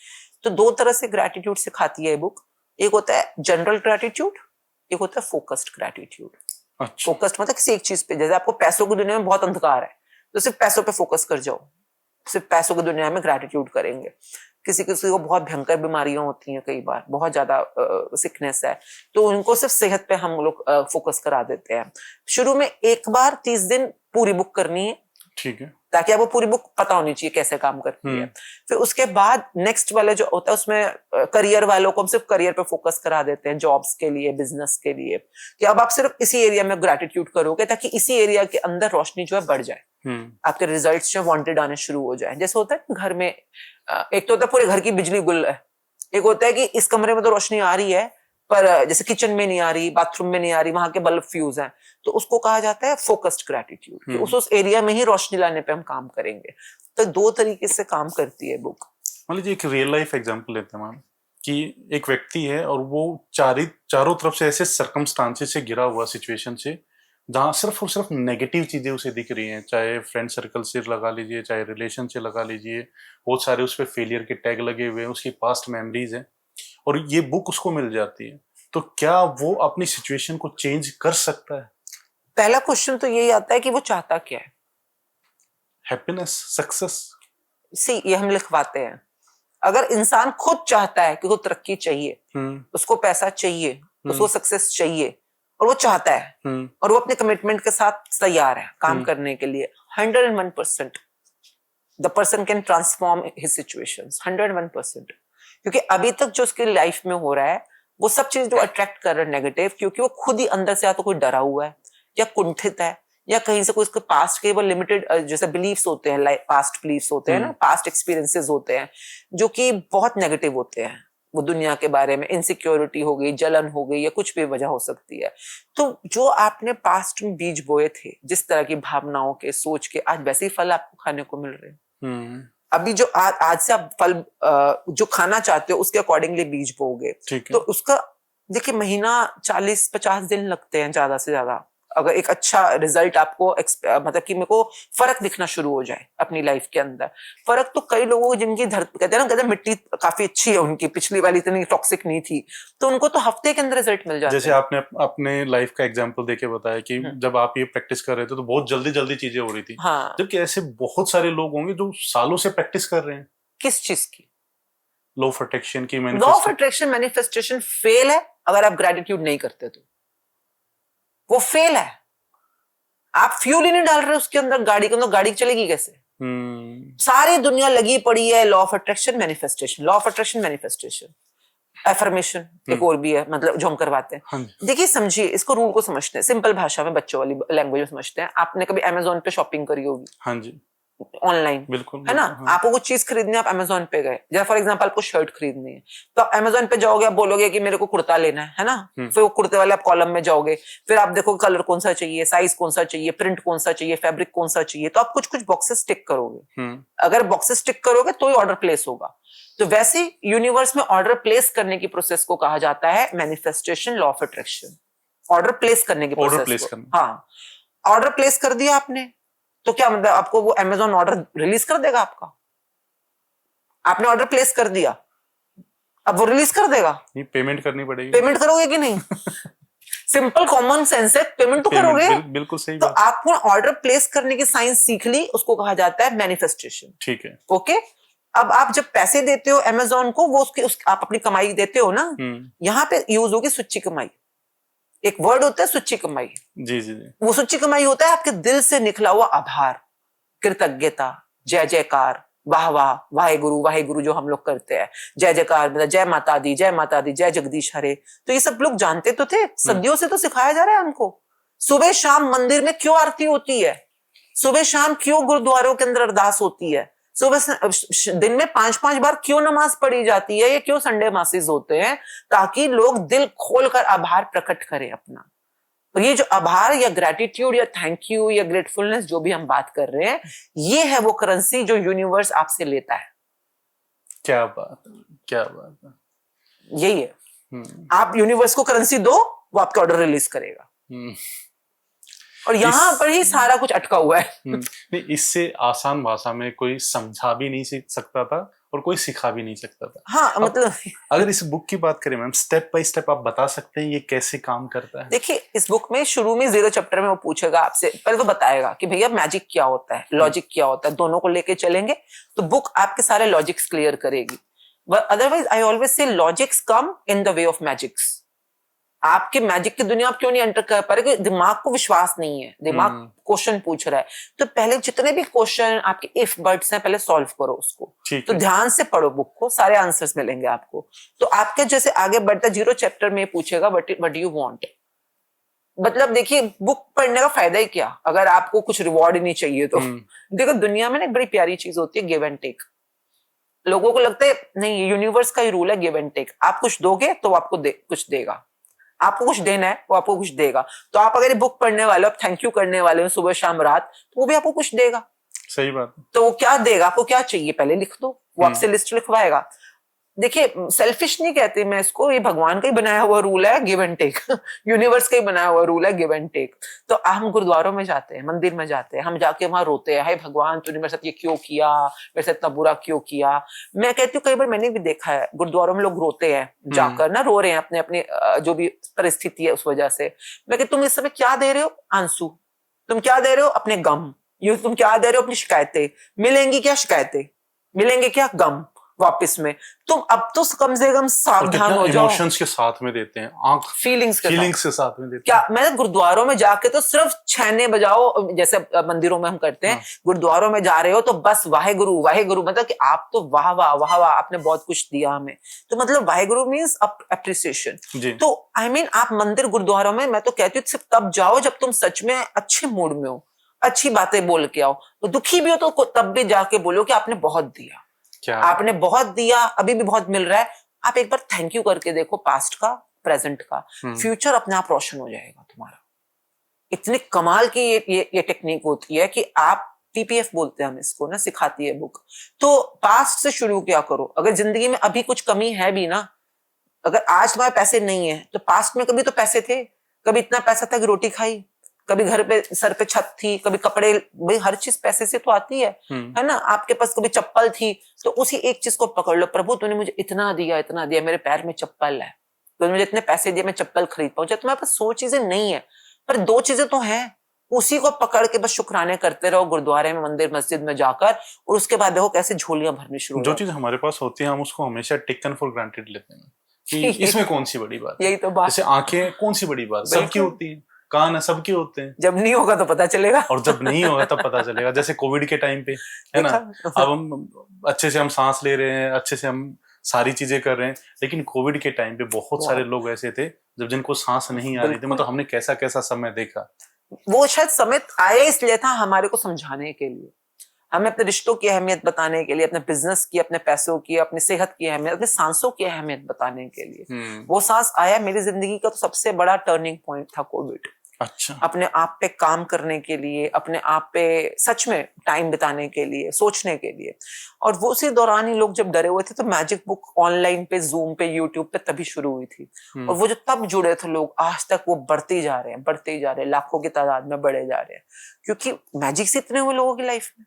तो दो तरह से ग्रैटिट्यूड सिखाती है बुक। एक होता है जनरल ग्रैटिट्यूड, एक होता है फोकस्ड ग्रैटिट्यूड। अच्छा। फोकस्ड मतलब किसी एक चीज पे, जैसे आपको पैसों की दुनिया में बहुत अंधकार है, तो सिर्फ पैसों पे फोकस कर जाओ, सिर्फ पैसों की दुनिया में ग्रैटिट्यूड करेंगे। किसी किसी को बहुत भयंकर बीमारियां होती हैं, कई बार बहुत ज्यादा सिकनेस है, तो उनको सिर्फ सेहत पे हम लोग फोकस करा देते हैं। शुरू में एक बार 30 दिन पूरी बुक करनी है, ठीक है, ताकि आपको पूरी बुक पता होनी चाहिए कैसे काम करती है। फिर उसके बाद नेक्स्ट वाले जो होता है, उसमें करियर वालों को हम सिर्फ करियर पे फोकस करा देते हैं, जॉब्स के लिए, बिजनेस के लिए, कि अब आप सिर्फ इसी एरिया में ग्रैटिट्यूड करोगे, ताकि इसी एरिया के अंदर रोशनी जो है बढ़ जाए, आपके रिजल्ट्स जो वांटेड आने शुरू हो जाए। जैसे होता है घर में, एक तो होता है पूरे घर की बिजली गुल है, एक होता है कि इस कमरे में तो रोशनी आ रही है, पर जैसे किचन में नहीं आ रही, बाथरूम में नहीं आ रही, वहां के बल्ब फ्यूज हैं, तो उसको कहा जाता है फोकस्ड ग्रैटिट्यूड, कि उस एरिया में ही रोशनी लाने पे हम काम करेंगे। तो दो तरीके से काम करती है बुक। मान लीजिए एक रियल लाइफ एग्जांपल लेते हैं मैम, कि एक व्यक्ति है और वो चारों तरफ से ऐसे सर्कमस्टांसेस से घिरा हुआ, सिचुएशन से, जहां सिर्फ और सिर्फ नेगेटिव चीजें उसे दिख रही हैं, चाहे फ्रेंड सर्कल से लगा लीजिए, चाहे रिलेशन से लगा लीजिए, बहुत सारे उस पर फेलियर के टैग लगे हुए हैं, उसकी पास्ट मेमोरीज हैं, और ये बुक उसको मिल जाती है, तो क्या वो अपनी सिचुएशन को चेंज कर सकता है? पहला क्वेश्चन तो यही आता है कि वो चाहता क्या है। हैप्पीनेस, सक्सेस, ये हम लिखवाते हैं। अगर इंसान खुद चाहता है कि उसको तरक्की चाहिए, उसको पैसा चाहिए, उसको सक्सेस चाहिए, और वो चाहता है, और वो अपने कमिटमेंट के साथ तैयार है काम करने के लिए, 101% the person can transform his situations, 101%। क्योंकि अभी तक जो उसकी लाइफ में हो रहा है वो सब चीज जो अट्रैक्ट कर रहा है नेगेटिव, क्योंकि वो खुद ही अंदर से या तो कोई डरा हुआ है या कुंठित है या कहीं से कोई उसके पास्ट के वो लिमिटेड जैसे बिलीफ्स होते हैं, पास्ट बिलीफ्स होते हैं ना, पास्ट एक्सपीरियंसेस होते हैं जो कि बहुत नेगेटिव होते हैं। वो दुनिया के बारे में इनसिक्योरिटी हो गई, जलन हो गई, या कुछ भी वजह हो सकती है। तो जो आपने पास्ट में बीज बोए थे, जिस तरह की भावनाओं के, सोच के, आज वैसे ही फल आपको खाने को मिल रहे हैं। अभी जो आज से आप फल जो खाना चाहते हो उसके अकॉर्डिंगली बीज बोओगे, तो उसका देखिए महीना 40-50 दिन लगते हैं ज्यादा से ज्यादा, अगर एक अच्छा रिजल्ट आपको मतलब कि मेरे को फर्क दिखना शुरू हो जाए अपनी लाइफ के अंदर। फर्क तो कई लोगों को जिनकी धरती कहते हैं ना, मिट्टी काफी अच्छी है उनकी, पिछली वाली इतनी टॉक्सिक नहीं थी, तो उनको तो हफ्ते के अंदर रिजल्ट मिल जाता है। जैसे आपने अपने लाइफ का एग्जांपल देके बताया कि जब आप ये प्रैक्टिस कर रहे थे तो बहुत जल्दी जल्दी चीजें हो रही थी। हाँ। जबकि ऐसे बहुत सारे लोग होंगे जो सालों से प्रैक्टिस कर रहे हैं। किस चीज की? लॉ ऑफ अट्रैक्शन की। Law of attraction manifestation fail है अगर आप ग्रेटिट्यूड नहीं करते तो वो फेल है। आप फ्यूल ही नहीं डाल रहे उसके अंदर, गाड़ी के अंदर, गाड़ी चलेगी कैसे? सारी दुनिया लगी पड़ी है law of attraction manifestation, law of attraction manifestation, affirmation एक और भी है, मतलब जो हम करवाते हैं। देखिए समझिए, इसको रूल को समझते हैं, सिंपल भाषा में, बच्चों वाली लैंग्वेज में समझते हैं। आपने कभी अमेज़न पे शॉपिंग करी होगी? हाँ जी, ऑनलाइन, बिल्कुल, है ना? हाँ। आपको कुछ चीज खरीदनी है, आप अमेज़न पे गए, जैसे फॉर एग्जांपल आपको शर्ट खरीदनी है, तो आप अमेज़न पे जाओगे, आप बोलोगे कि मेरे को कुर्ता लेना है ना? फिर वो कुर्ते वाले आप कॉलम में जाओगे, फिर आप देखो कलर कौन सा चाहिए, साइज कौन सा चाहिए, प्रिंट कौन सा चाहिए, फैब्रिक कौन सा चाहिए, तो आप कुछ कुछ बॉक्सेस टिक करोगे। अगर बॉक्सेस टिक करोगे तो ही ऑर्डर प्लेस होगा। तो वैसे यूनिवर्स में ऑर्डर प्लेस करने की प्रोसेस को कहा जाता है manifestation, law of attraction. Order place करने की प्रोसेस को, हाँ। ऑर्डर प्लेस कर दिया आपने, तो क्या मतलब आपको वो अमेज़न ऑर्डर रिलीज कर देगा आपका? आपने ऑर्डर प्लेस कर दिया, अब वो रिलीज कर देगा? नहीं, पेमेंट करनी पड़ेगी। पेमेंट करोगे कि नहीं? सिंपल कॉमन सेंस है, पेमेंट तो करोगे। बिल्कुल सही तो बात। आपको ऑर्डर प्लेस करने की साइंस सीख ली, उसको कहा जाता है मैनिफेस्टेशन। ठीक है, ओके। अब आप जब पैसे देते हो अमेज़न को, वो आप अपनी कमाई देते हो ना, यहाँ पे यूज होगी सुच्ची कमाई। एक वर्ड होता है सुच्ची कमाई। जी जी जी। वो सुच्ची कमाई होता है आपके दिल से निकला हुआ आभार, कृतज्ञता, जय जयकार, वाह वाह, वाहे गुरु जो हम लोग करते हैं, जय जयकार मतलब जय माता दी, जय माता दी, जय जगदीश हरे। तो ये सब लोग जानते तो थे, सदियों से तो सिखाया जा रहा है हमको। सुबह शाम मंदिर में क्यों आरती होती है? सुबह शाम क्यों गुरुद्वारों के अंदर अरदास होती है? सुबह दिन में 5-5 बार क्यों नमाज पढ़ी जाती है? ये क्यों संडे मासेस होते हैं? ताकि लोग दिल खोलकर आभार प्रकट करें अपना। तो ये जो आभार या ग्रेटिट्यूड या थैंक यू या ग्रेटफुलनेस जो भी हम बात कर रहे हैं, ये है वो करेंसी जो यूनिवर्स आपसे लेता है। क्या बात है, क्या बात है। यही है, आप यूनिवर्स को करेंसी दो, वो आपका ऑर्डर रिलीज करेगा। और यहाँ पर ही सारा कुछ अटका हुआ है। नहीं, इससे आसान भाषा में कोई समझा भी नहीं सकता था और कोई सिखा भी नहीं सकता था। हाँ, मतलब अगर इस बुक की बात करें मैम, स्टेप बाय स्टेप आप बता सकते हैं ये कैसे काम करता है? देखिए, इस बुक में शुरू में 0 चैप्टर में वो पूछेगा आपसे, पहले तो बताएगा कि भैया मैजिक क्या होता है, लॉजिक क्या होता है, दोनों को लेके चलेंगे तो बुक आपके सारे लॉजिक्स क्लियर करेगी। Otherwise I always say logics come in the way of magics. आपके मैजिक की दुनिया आप क्यों नहीं एंटर कर पा रहे? दिमाग को विश्वास नहीं है, दिमाग क्वेश्चन पूछ रहा है। तो पहले जितने भी क्वेश्चन आपके इफ बट्स हैं, पहले सॉल्व करो उसको। तो ध्यान से पढ़ो बुक को, सारे आंसर्स मिलेंगे आपको। तो आपके जैसे आगे बढ़ता 0 चैप्टर में पूछेगा व्हाट यू वांट। मतलब देखिए, बुक पढ़ने का फायदा ही क्या अगर आपको कुछ रिवॉर्ड ही नहीं चाहिए तो। देखो, दुनिया में ना एक बड़ी प्यारी चीज होती है, गिव एंड टेक। लोगों को लगता है नहीं, यूनिवर्स का ही रूल है गिव एंड टेक। आप कुछ दोगे तो आपको कुछ देगा, आपको कुछ देना है वो आपको कुछ देगा। तो आप अगर बुक पढ़ने वाले हो, आप थैंक यू करने वाले हो सुबह शाम रात, तो वो भी आपको कुछ देगा। सही बात है। तो वो क्या देगा, आपको क्या चाहिए पहले लिख दो, वो आपसे लिस्ट लिखवाएगा। देखिए, सेल्फिश नहीं कहती मैं इसको, ये भगवान का ही बनाया हुआ रूल है गिव एंड टेक। यूनिवर्स का ही बनाया हुआ रूल है गिव एंड टेक। तो हम गुरुद्वारों में जाते हैं, मंदिर में जाते हैं, हम जाके वहां रोते हैं, हाय भगवान तूने मेरे साथ ये क्यों किया, मेरे साथ इतना बुरा क्यों किया। मैं कहती हूँ, कई बार मैंने भी देखा है गुरुद्वारों में लोग रोते हैं, जाकर ना रो रहे हैं अपने अपने जो भी परिस्थिति है उस वजह से। मैं कहती, तुम इस समय क्या दे रहे हो? आंसू। तुम क्या दे रहे हो? अपने गम। तुम क्या दे रहे हो? अपनी शिकायतें। मिलेंगी क्या शिकायतें? मिलेंगे क्या गम? वापस में। तुम अब तो कम से कम सावधान हो जाओ। इमोशंस के साथ में देते हैं, आंख फीलिंग्स के साथ में देते क्या हैं। मैं गुरुद्वारों में जाके तो सिर्फ छैने बजाओ, जैसे मंदिरों में हम करते हैं। हाँ। गुरुद्वारों में जा रहे हो तो बस वाहेगुरु वाहेगुरु, मतलब कि आप तो वाह वाह वाह वाह, आपने बहुत कुछ दिया हमें। तो मतलब वाहेगुरु मीन्स अप्रिसिएशन। जी। तो आई मीन आप मंदिर गुरुद्वारों में, मैं तो कहती हूँ सिर्फ तब जाओ जब तुम सच में अच्छे मूड में हो, अच्छी बातें बोल के आओ। तो दुखी भी हो तो तब भी जाके बोलो कि आपने बहुत दिया, क्या आपने बहुत दिया, अभी भी बहुत मिल रहा है। आप एक बार थैंक यू करके देखो, पास्ट का, प्रेजेंट का, फ्यूचर अपने आप रोशन हो जाएगा तुम्हारा। इतनी कमाल की ये टेक्निक होती है कि आप, पीपीएफ बोलते हैं हम इसको ना, सिखाती है बुक। तो पास्ट से शुरू क्या करो। अगर जिंदगी में अभी कुछ कमी है भी ना, अगर आज तुम्हारे पैसे नहीं है तो पास्ट में कभी तो पैसे थे, कभी इतना पैसा था कि रोटी खाई, कभी घर पे सर पे छत थी, कभी कपड़े, भाई हर चीज पैसे से तो आती है ना। आपके पास कभी चप्पल थी, तो उसी एक चीज को पकड़ लो, प्रभु तूने मुझे इतना दिया, इतना दिया, मेरे पैर में चप्पल है, तूने मुझे इतने पैसे दिए, मैं चप्पल खरीद पाऊं। जब तुम्हारे पास 100 चीजें नहीं है पर 2 चीजें तो हैं, उसी को पकड़ के बस शुक्राने करते रहो गुरुद्वारे में, मंदिर मस्जिद में जाकर, और उसके बाद देखो कैसे झोलियां भरनी शुरू हो जो जाती चीज हमारे पास होती है हम उसको हमेशा टेकन फॉर ग्रांटेड लेते हैं कि हैं। इसमें कौन सी बड़ी बात है। यही तो बात, जैसे आंखें कौन सी बड़ी बात, सबकी बिल्कुल। होती है, कान है सबके होते हैं, जब नहीं होगा तो पता चलेगा। और जब नहीं होगा तब पता चलेगा। जैसे कोविड के टाइम पे है ना, देखा? अब हम अच्छे से हम सांस ले रहे हैं, अच्छे से हम सारी चीजें कर रहे हैं, लेकिन कोविड के टाइम पे बहुत सारे लोग ऐसे थे जब जिनको सांस नहीं आ रही थी। बिल्कुल। मतलब हमने कैसा कैसा समय देखा। वो शायद समय आया इसलिए था हमारे को समझाने के लिए, हमें अपने रिश्तों की अहमियत बताने के लिए, अपने बिजनेस की, अपने पैसों की, अपनी सेहत की अहमियत, अपने सांसों की अहमियत बताने के लिए। वो सांस आया। मेरी जिंदगी का तो सबसे बड़ा टर्निंग पॉइंट था कोविड। अच्छा। अपने आप पे काम करने के लिए, अपने आप पे सच में टाइम बिताने के लिए, सोचने के लिए। और वो उसी दौरान ही लोग जब डरे हुए थे, तो मैजिक बुक ऑनलाइन पे, जूम पे, यूट्यूब पे तभी शुरू हुई थी। और वो जो तब जुड़े थे लोग, आज तक वो बढ़ते जा रहे हैं, बढ़ते ही जा रहे हैं, लाखों की तादाद में बढ़े जा रहे हैं, क्योंकि मैजिक से इतने हुए लोगों की लाइफ में।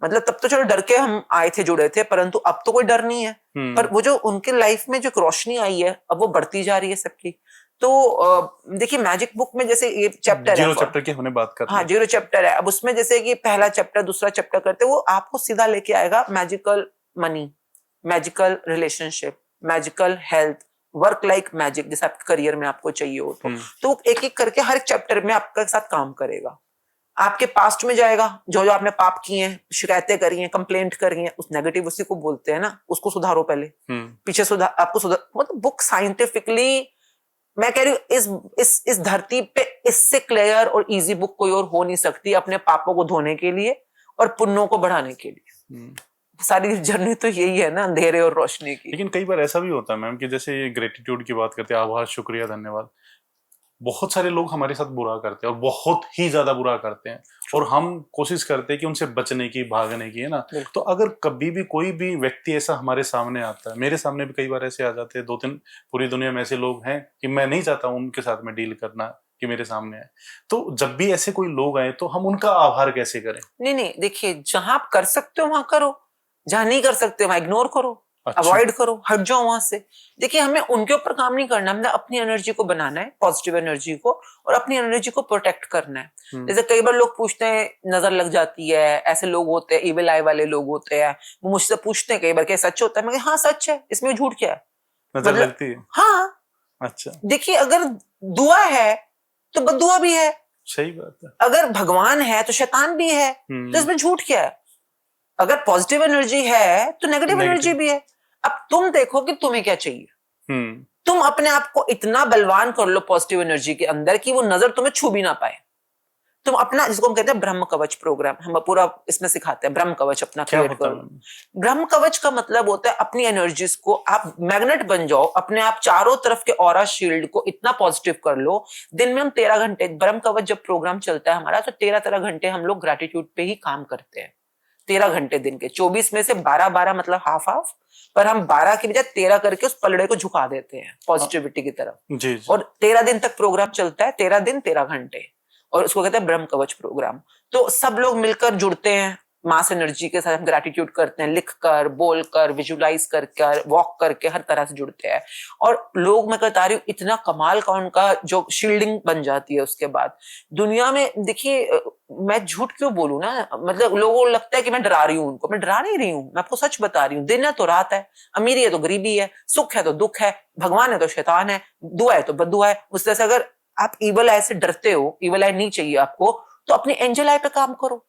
मतलब तब तो चलो डर के हम आए थे, जुड़े थे, परंतु अब तो कोई डर नहीं है। पर वो जो उनके लाइफ में जो रोशनी आई है, अब वो बढ़ती जा रही है सबकी। तो देखिए मैजिक बुक में जैसे ये चैप्टर है, 0 चैप्टर की हमने बात कर ली। हाँ 0 चैप्टर है। अब उसमें जैसे कि पहला चैप्टर, दूसरा चैप्टर करते, वो आपको सीधा लेके आएगा magical money, magical relationship, magical health, work like magic, जैसे आपके करियर में आपको चाहिए हो तो एक एक करके हर एक चैप्टर में आपके साथ काम करेगा। आपके पास्ट में जाएगा, जो जो आपने पाप किए हैं, शिकायतें करी हैं, कंप्लेंट करी हैं, उस नेगेटिव, उसी को बोलते हैं ना, उसको सुधारो पहले, पीछे सुधार, आपको सुधार। मतलब बुक साइंटिफिकली, मैं कह रही हूँ इस धरती पे इससे क्लियर और इजी बुक कोई और हो नहीं सकती, अपने पापों को धोने के लिए और पुण्यों को बढ़ाने के लिए। सारी जर्नी तो यही है ना, अंधेरे और रोशनी की। लेकिन कई बार ऐसा भी होता है मैम कि जैसे ग्रेटिट्यूड की बात करते हैं, आभार, शुक्रिया, धन्यवाद, बहुत सारे लोग हमारे साथ बुरा करते हैं और बहुत ही ज्यादा बुरा करते हैं, और हम कोशिश करते हैं कि उनसे बचने की, भागने की, है ना। तो अगर कभी भी कोई भी व्यक्ति ऐसा हमारे सामने आता है, मेरे सामने भी कई बार ऐसे आ जाते हैं, 2-3 पूरी दुनिया में ऐसे लोग हैं कि मैं नहीं चाहता हूं उनके साथ में डील करना कि मेरे सामने है, तो जब भी ऐसे कोई लोग आए तो हम उनका आभार कैसे करें? नहीं, देखिए जहां आप कर सकते हो वहां करो, जहां नहीं कर सकते वहां इग्नोर करो, अच्छा। अवॉइड करो, हट जाओ वहां से। देखिए हमें उनके ऊपर काम नहीं करना, हमने अपनी एनर्जी को बनाना है, पॉजिटिव एनर्जी को, और अपनी एनर्जी को प्रोटेक्ट करना है। जैसे कई बार लोग पूछते हैं, नजर लग जाती है, ऐसे लोग होते हैं, इविल आई वाले लोग होते हैं, वो मुझसे पूछते हैं कई बार, क्या सच होता है? मैं हाँ सच है, इसमें झूठ क्या है? नजर लगती है? हाँ। अच्छा। देखिए अगर दुआ है तो बददुआ भी है। सही बात है। अगर भगवान है तो शैतान भी है, तो इसमें झूठ क्या है? अगर पॉजिटिव एनर्जी है तो नेगेटिव एनर्जी भी है। अब तुम देखो कि तुम्हें क्या चाहिए। तुम अपने आप को इतना बलवान कर लो पॉजिटिव एनर्जी के अंदर कि वो नजर तुम्हें छू भी ना पाए। तुम अपना, जिसको हम कहते हैं ब्रह्म कवच प्रोग्राम, हम पूरा इसमें सिखाते हैं, ब्रह्म कवच अपना क्रिएट करो। ब्रह्म कवच का मतलब होता है अपनी एनर्जीज को आप मैग्नेट बन जाओ, अपने आप चारों तरफ के ऑरा शील्ड को इतना पॉजिटिव कर लो। दिन में हम 13 घंटे, ब्रह्म कवच जब प्रोग्राम चलता है हमारा, तो 13 घंटे हम लोग ग्रेटिट्यूड पे ही काम करते हैं। 13 घंटे दिन के, 24 में से 12 मतलब हाफ हाफ, पर हम 12 की बजाय 13 करके उस पलड़े को झुका देते हैं पॉजिटिविटी की तरफ। जी। और 13 दिन तक प्रोग्राम चलता है, 13 दिन 13 घंटे, और उसको कहते हैं ब्रह्म कवच प्रोग्राम। तो सब लोग मिलकर जुड़ते हैं मास एनर्जी के साथ, हम ग्रेटिट्यूड करते हैं, लिखकर, बोलकर, विजुलाइज कर, वॉक करके, हर तरह से जुड़ते हैं। और लोग, मैं बता रही हूँ, इतना कमाल का उनका जो शील्डिंग बन जाती है उसके बाद। दुनिया में देखिए मैं झूठ क्यों बोलूं ना, मतलब लोगों को लगता है कि मैं डरा रही हूँ उनको, मैं डरा नहीं रही हूँ, मैं आपको सच बता रही हूँ। दिन है तो रात है, अमीरी है तो गरीबी है, सुख है तो दुख है, भगवान है तो शैतान है, दुआ है तो बद्दुआ है। उस तरह से अगर आप इवल आई से डरते हो, इवल आई नहीं चाहिए आपको, तो अपनी एंजल आई पे काम करो।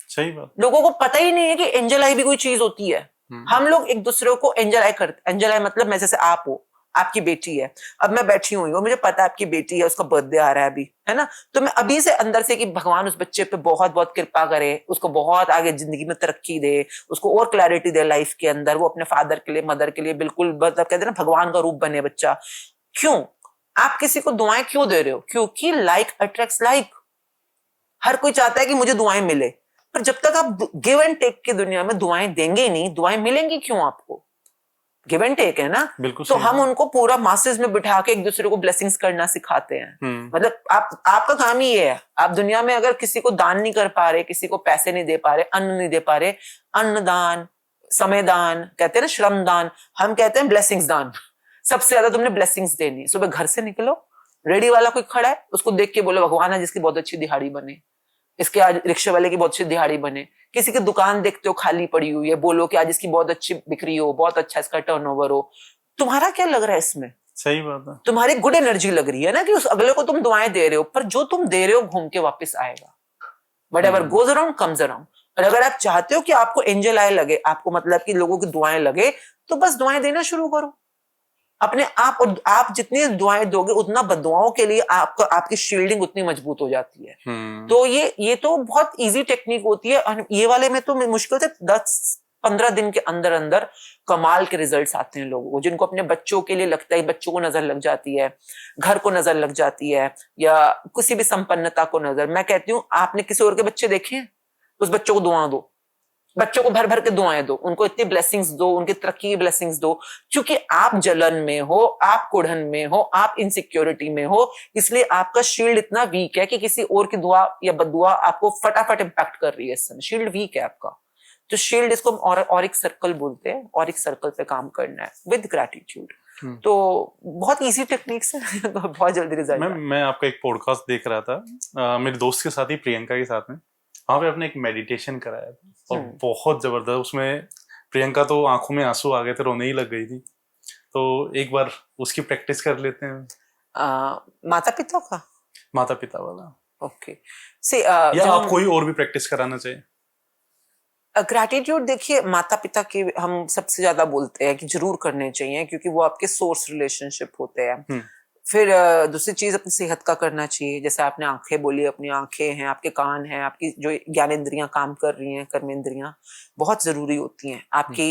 सही बात। लोगों को पता ही नहीं है कि एंजल आई भी कोई चीज होती है। हम लोग एक दूसरे को एंजल आई करते, एंजल आई मतलब मैं जैसे आप हो, आपकी बेटी है, अब मैं बैठी हुई हूँ, मुझे पता है आपकी बेटी है, उसका बर्थडे आ रहा है अभी, है ना, तो मैं अभी से अंदर से कि भगवान उस बच्चे पे बहुत बहुत कृपा करे, उसको बहुत आगे जिंदगी में तरक्की दे, उसको और क्लैरिटी दे लाइफ के अंदर, वो अपने फादर के लिए, मदर के लिए बिल्कुल मतलब कहते हैं ना भगवान का रूप बने बच्चा। क्यों आप किसी को दुआएं क्यों दे रहे हो? क्योंकि लाइक अट्रैक्ट्स लाइक। हर कोई चाहता है कि मुझे दुआएं मिले, पर जब तक आप गिव एंड टेक की दुनिया में दुआएं देंगे नहीं, दुआएं मिलेंगी क्यों आपको? गिव एंड टेक है ना। बिल्कुल तो सही हम है। उनको पूरा मासेस में बिठा के एक दूसरे को ब्लेसिंग्स करना सिखाते हैं। मतलब आपका काम ही ये है, आप दुनिया में अगर किसी को दान नहीं कर पा रहे, किसी को पैसे नहीं दे पा रहे, अन्न नहीं दे पा रहे, अन्न दान, समय दान, कहते हैं ना श्रम दान, हम कहते हैं ब्लेसिंग्स दान। सबसे ज्यादा तुमने ब्लेसिंग्स देनी। सुबह घर से निकलो, रेडी वाला कोई खड़ा है, उसको देख के बोलो भगवान है जिसकी बहुत अच्छी दिहाड़ी बने, इसके आज रिक्शे वाले की बहुत अच्छी दिहाड़ी बने। किसी की दुकान देखते हो खाली पड़ी हुई है, बोलो कि आज इसकी बहुत अच्छी बिक्री हो, बहुत अच्छा इसका टर्नओवर हो। तुम्हारा क्या लग रहा है इसमें? सही बात है। तुम्हारी गुड एनर्जी लग रही है ना कि उस अगले को तुम दुआएं दे रहे हो, पर जो तुम दे रहे हो घूम के वापस आएगा। Whatever goes around comes around. और अगर आप चाहते हो कि आपको एंजल आए लगे, आपको मतलब कि लोगों की दुआएं लगे, तो बस दुआएं देना शुरू करो अपने आप। और आप जितनी दुआएं दोगे उतना बददुआओं के लिए आपका, आपकी शील्डिंग उतनी मजबूत हो जाती है। तो ये तो बहुत इजी टेक्निक होती है। और ये वाले में तो मुश्किल से 10-15 दिन के अंदर अंदर कमाल के रिजल्ट्स आते हैं लोगों को, जिनको अपने बच्चों के लिए लगता है, बच्चों को नजर लग जाती है, घर को नजर लग जाती है, या किसी भी संपन्नता को नजर। मैं कहती हूँ आपने किसी और के बच्चे देखे हैं, उस बच्चों को दुआ दो, बच्चों को भर भर के दुआएं दो, उनको इतनी ब्लेसिंग्स दो, उनकी तरक्की की ब्लेसिंग्स दो। क्योंकि आप जलन में हो, आप कुढ़न में हो, आप इनसिक्योरिटी में हो, इसलिए आपका शील्ड इतना वीक है कि किसी और की दुआ या बददुआ आपको फटाफट इंपैक्ट कर रही है। इस समय शील्ड वीक है आपका। तो शील्ड, इसको ऑरिक सर्कल बोलते हैं, ऑरिक सर्कल पे काम करना है विद ग्रैटिट्यूड। तो बहुत इजी टेक्निक्स है। तो बहुत जल्दी रिजल्ट। मैं आपका एक पॉडकास्ट देख रहा था मेरे दोस्त के साथ ही, प्रियंका के साथ में, वहां पे आपने एक मेडिटेशन कराया था और बहुत जबरदस्त। उसमें प्रियंका तो आंखों में आंसू आ गए थे, रोने ही लग गई थी। तो एक बार उसकी प्रैक्टिस कर लेते हैं। माता पिता का, माता पिता वाला। ओके से या आप कोई और भी प्रैक्टिस कराना चाहिए? ग्रैटिट्यूड देखिए, माता पिता के हम सबसे ज्यादा बोलते हैं कि जरूर करने चाहिए, क्योंकि वो आपके सोर्स रिलेशनशिप होते हैं। फिर दूसरी चीज अपनी सेहत का करना चाहिए। जैसे आपने आंखें बोली, अपनी आंखें हैं, आपके कान हैं, आपकी जो ज्ञानेंद्रियां काम कर रही हैं, कर्मेंद्रियां बहुत जरूरी होती हैं आपकी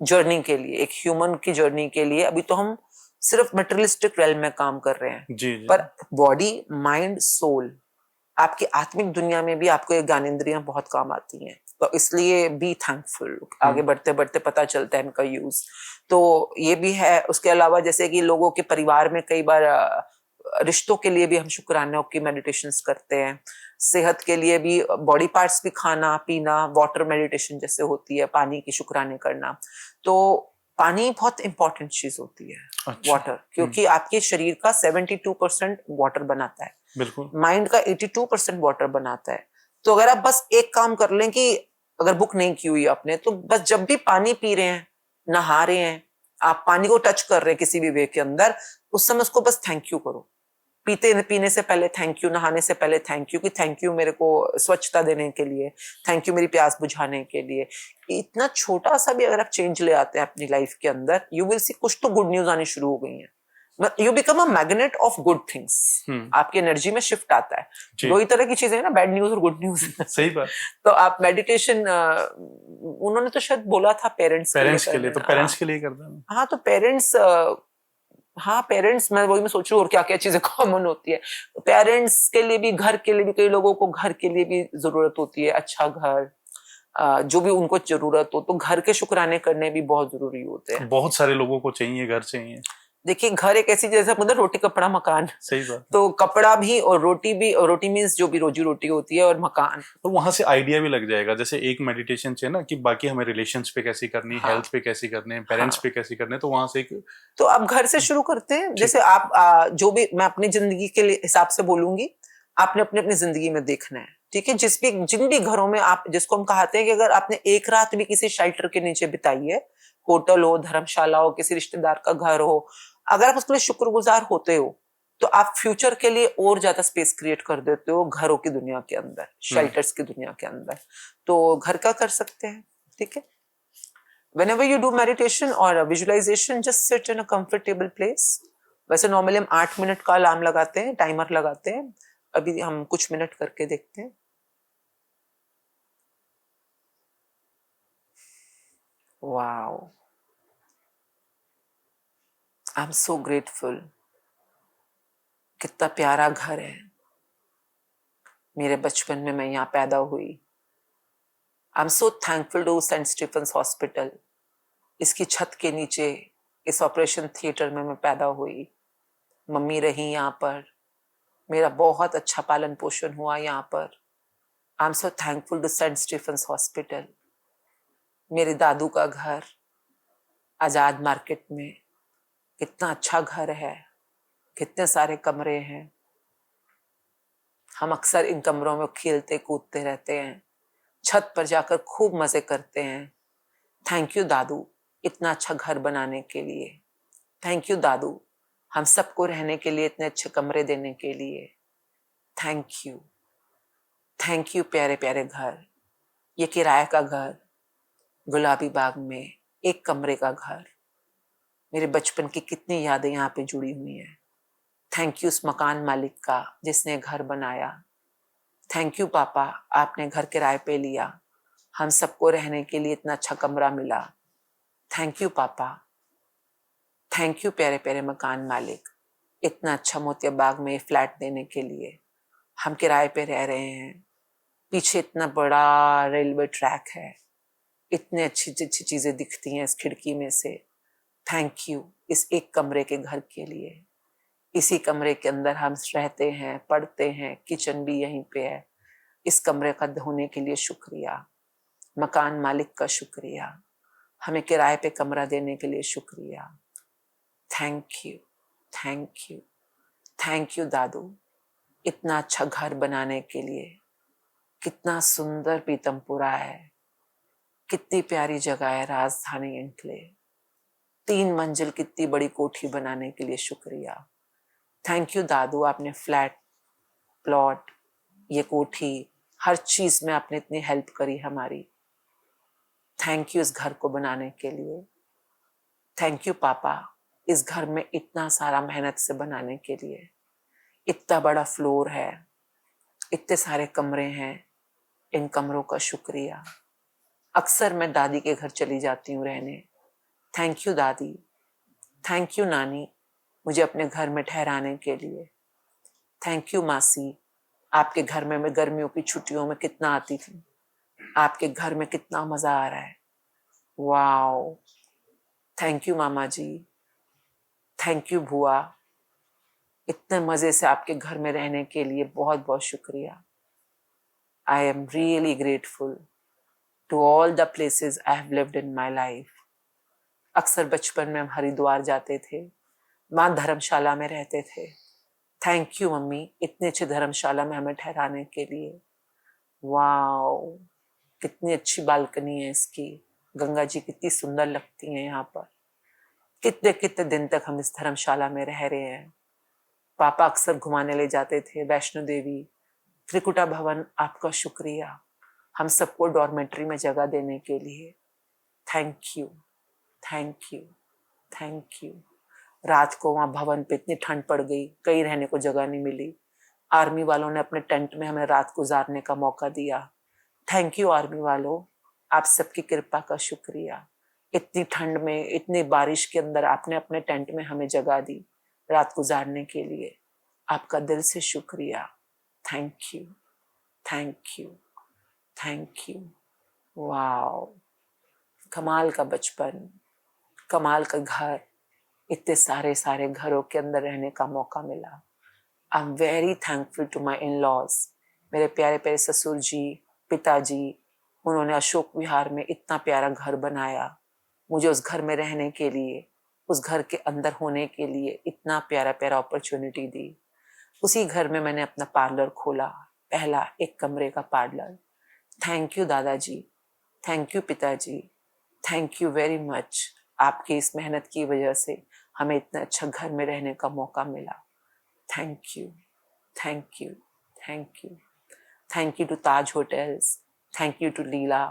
जर्नी के लिए, एक ह्यूमन की जर्नी के लिए। अभी तो हम सिर्फ मटेरियलिस्टिक रेल में काम कर रहे हैं, जी। पर बॉडी, माइंड, सोल, आपकी आत्मिक दुनिया में भी आपको ये ज्ञानेंद्रियां बहुत काम आती हैं। तो इसलिए बी थैंकफुल। आगे बढ़ते बढ़ते पता चलता है इनका यूज। तो ये भी है। उसके अलावा जैसे कि लोगों के परिवार में कई बार रिश्तों के लिए भी हम शुक्राना की मेडिटेशंस करते हैं। सेहत के लिए भी बॉडी पार्ट्स भी, खाना पीना, वाटर मेडिटेशन जैसे होती है, पानी की शुक्राने करना। तो पानी बहुत इंपॉर्टेंट चीज होती है। अच्छा। वाटर, क्योंकि आपके शरीर का 72% वाटर बनाता है, बिल्कुल, माइंड का 82% वाटर बनाता है। तो अगर आप बस एक काम कर लें कि अगर बुक नहीं की हुई आपने, तो बस जब भी पानी पी रहे हैं, नहा रहे हैं, आप पानी को टच कर रहे हैं किसी भी वे के अंदर, उस समय उसको बस थैंक यू करो। पीने से पहले थैंक यू, नहाने से पहले थैंक यू, कि थैंक यू मेरे को स्वच्छता देने के लिए, थैंक यू मेरी प्यास बुझाने के लिए। इतना छोटा सा भी अगर आप चेंज ले आते हैं अपनी लाइफ के अंदर, यू विल सी कुछ तो गुड न्यूज आनी शुरू हो गई है। You become a magnet of good things. आपकी एनर्जी में शिफ्ट आता है। दो ही तरह की चीजें है ना, बैड न्यूज और गुड न्यूज। सही बात। तो आप मेडिटेशन, उन्होंने तो शायद बोला था पेरेंट्स के लिए, तो पेरेंट्स के लिए करते हैं। हाँ, तो पेरेंट्स, हाँ पेरेंट्स, मैं वही मैं सोच रही हूँ और क्या क्या चीजें कॉमन होती है। पेरेंट्स के लिए भी, घर के लिए भी, कई लोगों को घर के लिए भी जरूरत होती है, अच्छा घर, जो भी उनको जरूरत हो, तो घर के शुक्राने करने भी बहुत जरूरी होते हैं। बहुत सारे लोगों को चाहिए, घर चाहिए। देखिए, घर एक ऐसी जैसे मतलब रोटी कपड़ा मकान। सही बात। तो कपड़ा भी और रोटी भी, और रोटी मीन्स जो भी रोजी रोटी होती है, और मकान। तो वहां से आइडिया भी लग जाएगा। जैसे एक मेडिटेशन चाहिए ना कि बाकी हमें रिलेशंस पे कैसी करनी, हाँ, हेल्थ पे कैसी करने, पेरेंट्स पे कैसी करने, तो वहां से एक, तो आप घर से शुरू करते हैं। जैसे आप जो भी, मैं अपनी जिंदगी के लिए हिसाब से बोलूंगी, आपने अपनी अपनी जिंदगी में देखना है ठीक है, जिन भी घरों में आप, जिसको हम कहते हैं कि अगर आपने एक रात भी किसी शेल्टर के नीचे बिताई है, होटल हो, धर्मशाला हो, किसी रिश्तेदार का घर हो, अगर आप उसके लिए शुक्रगुजार होते हो तो आप फ्यूचर के लिए और ज्यादा स्पेस क्रिएट कर देते हो घरों की दुनिया के अंदर, शेल्टर्स की दुनिया के अंदर। तो घर का कर सकते हैं, ठीक है। Whenever you do meditation or a visualization, just sit in a comfortable place. वैसे नॉर्मली हम 8 मिनट का अलार्म लगाते हैं, टाइमर लगाते हैं, अभी हम कुछ मिनट करके देखते हैं। Wow, I am so grateful. कितना प्यारा घर है, मेरे बचपन में मैं यहाँ पैदा हुई। I am so thankful to Saint Stephen's Hospital. इसकी छत के नीचे, इस ऑपरेशन थिएटर में मैं पैदा हुई। मम्मी रही यहाँ पर, मेरा बहुत अच्छा पालन पोषण हुआ यहाँ पर। I am so thankful to Saint Stephen's Hospital. मेरे दादू का घर आजाद मार्केट में, कितना अच्छा घर है, कितने सारे कमरे हैं। हम अक्सर इन कमरों में खेलते कूदते रहते हैं, छत पर जाकर खूब मजे करते हैं। थैंक यू दादू इतना अच्छा घर बनाने के लिए। थैंक यू दादू हम सबको रहने के लिए इतने अच्छे कमरे देने के लिए। थैंक यू, थैंक यू प्यारे प्यारे घर। ये किराए का घर, गुलाबी बाग में एक कमरे का घर। मेरे बचपन की कितनी यादें यहाँ पे जुड़ी हुई हैं। थैंक यू उस मकान मालिक का जिसने घर बनाया। थैंक यू पापा, आपने घर किराए पे लिया, हम सबको रहने के लिए इतना अच्छा कमरा मिला। थैंक यू पापा। थैंक यू प्यारे प्यारे मकान मालिक, इतना अच्छा मोतिया बाग में फ्लैट देने के लिए। हम किराए पे रह रहे हैं, पीछे इतना बड़ा रेलवे ट्रैक है, इतने अच्छी अच्छी चीजें दिखती हैं इस खिड़की में से। थैंक यू इस एक कमरे के घर के लिए। इसी कमरे के अंदर हम रहते हैं, पढ़ते हैं, किचन भी यहीं पे है। इस कमरे का धोने के लिए शुक्रिया। मकान मालिक का शुक्रिया, हमें किराए पे कमरा देने के लिए शुक्रिया। Thank you, thank you, thank you दादू इतना अच्छा घर बनाने के लिए। कितना सुंदर पीतमपुरा है, कितनी प्यारी जगह है राजधानी एनक्लेव। 3 मंजिल कितनी बड़ी कोठी बनाने के लिए शुक्रिया। थैंक यू दादू, आपने फ्लैट, प्लॉट, ये कोठी, हर चीज में आपने इतनी हेल्प करी हमारी। थैंक यू इस घर को बनाने के लिए। थैंक यू पापा इस घर में इतना सारा मेहनत से बनाने के लिए। इतना बड़ा फ्लोर है, इतने सारे कमरे हैं, इन कमरों का शुक्रिया। अक्सर मैं दादी के घर चली जाती हूँ रहने। थैंक यू दादी, थैंक यू नानी मुझे अपने घर में ठहराने के लिए। थैंक यू मासी, आपके घर में मैं गर्मियों की छुट्टियों में कितना आती थी, आपके घर में कितना मजा आ रहा है। वाओ, थैंक यू मामा जी, थैंक यू बुआ, इतने मजे से आपके घर में रहने के लिए बहुत बहुत शुक्रिया। I am really grateful to all the places I have lived in my life. अक्सर बचपन में हम हरिद्वार जाते थे, माँ धर्मशाला में रहते थे। थैंक यू मम्मी इतने अच्छे धर्मशाला में हमें ठहराने के लिए। वाओ, कितनी अच्छी बालकनी है इसकी, गंगा जी कितनी सुंदर लगती हैं यहाँ पर। कितने कितने दिन तक हम इस धर्मशाला में रह रहे हैं। पापा अक्सर घुमाने ले जाते थे वैष्णो देवी, त्रिकुटा भवन, आपका शुक्रिया हम सबको डॉर्मेट्री में जगह देने के लिए। Thank you, thank you, thank you. रात को वहां भवन पे इतनी ठंड पड़ गई, कहीं रहने को जगह नहीं मिली। आर्मी वालों ने अपने टेंट में हमें रात गुजारने का मौका दिया। थैंक यू आर्मी वालों, आप सबकी कृपा का शुक्रिया। इतनी ठंड में, इतनी बारिश के अंदर आपने अपने टेंट में हमें जगह दी रात गुजारने के लिए। आपका दिल से शुक्रिया। Thank you, thank you, thank you. Wow, कमाल का बचपन, कमाल का घर, इतने सारे सारे घरों के अंदर रहने का मौका मिला। I am very thankful to my in laws. मेरे प्यारे प्यारे ससुर जी, पिताजी, उन्होंने अशोक विहार में इतना प्यारा घर बनाया। मुझे उस घर में रहने के लिए, उस घर के अंदर होने के लिए इतना प्यारा प्यारा अपॉर्चुनिटी दी। उसी घर में मैंने अपना पार्लर खोला, पहला एक कमरे का पार्लर। थैंक यू दादाजी, थैंक यू पिताजी, थैंक यू वेरी मच। आपकी इस मेहनत की वजह से हमें इतना अच्छा घर में रहने का मौका मिला। Thank you, thank you, thank you. Thank you to Taj hotels, thank you to Leela,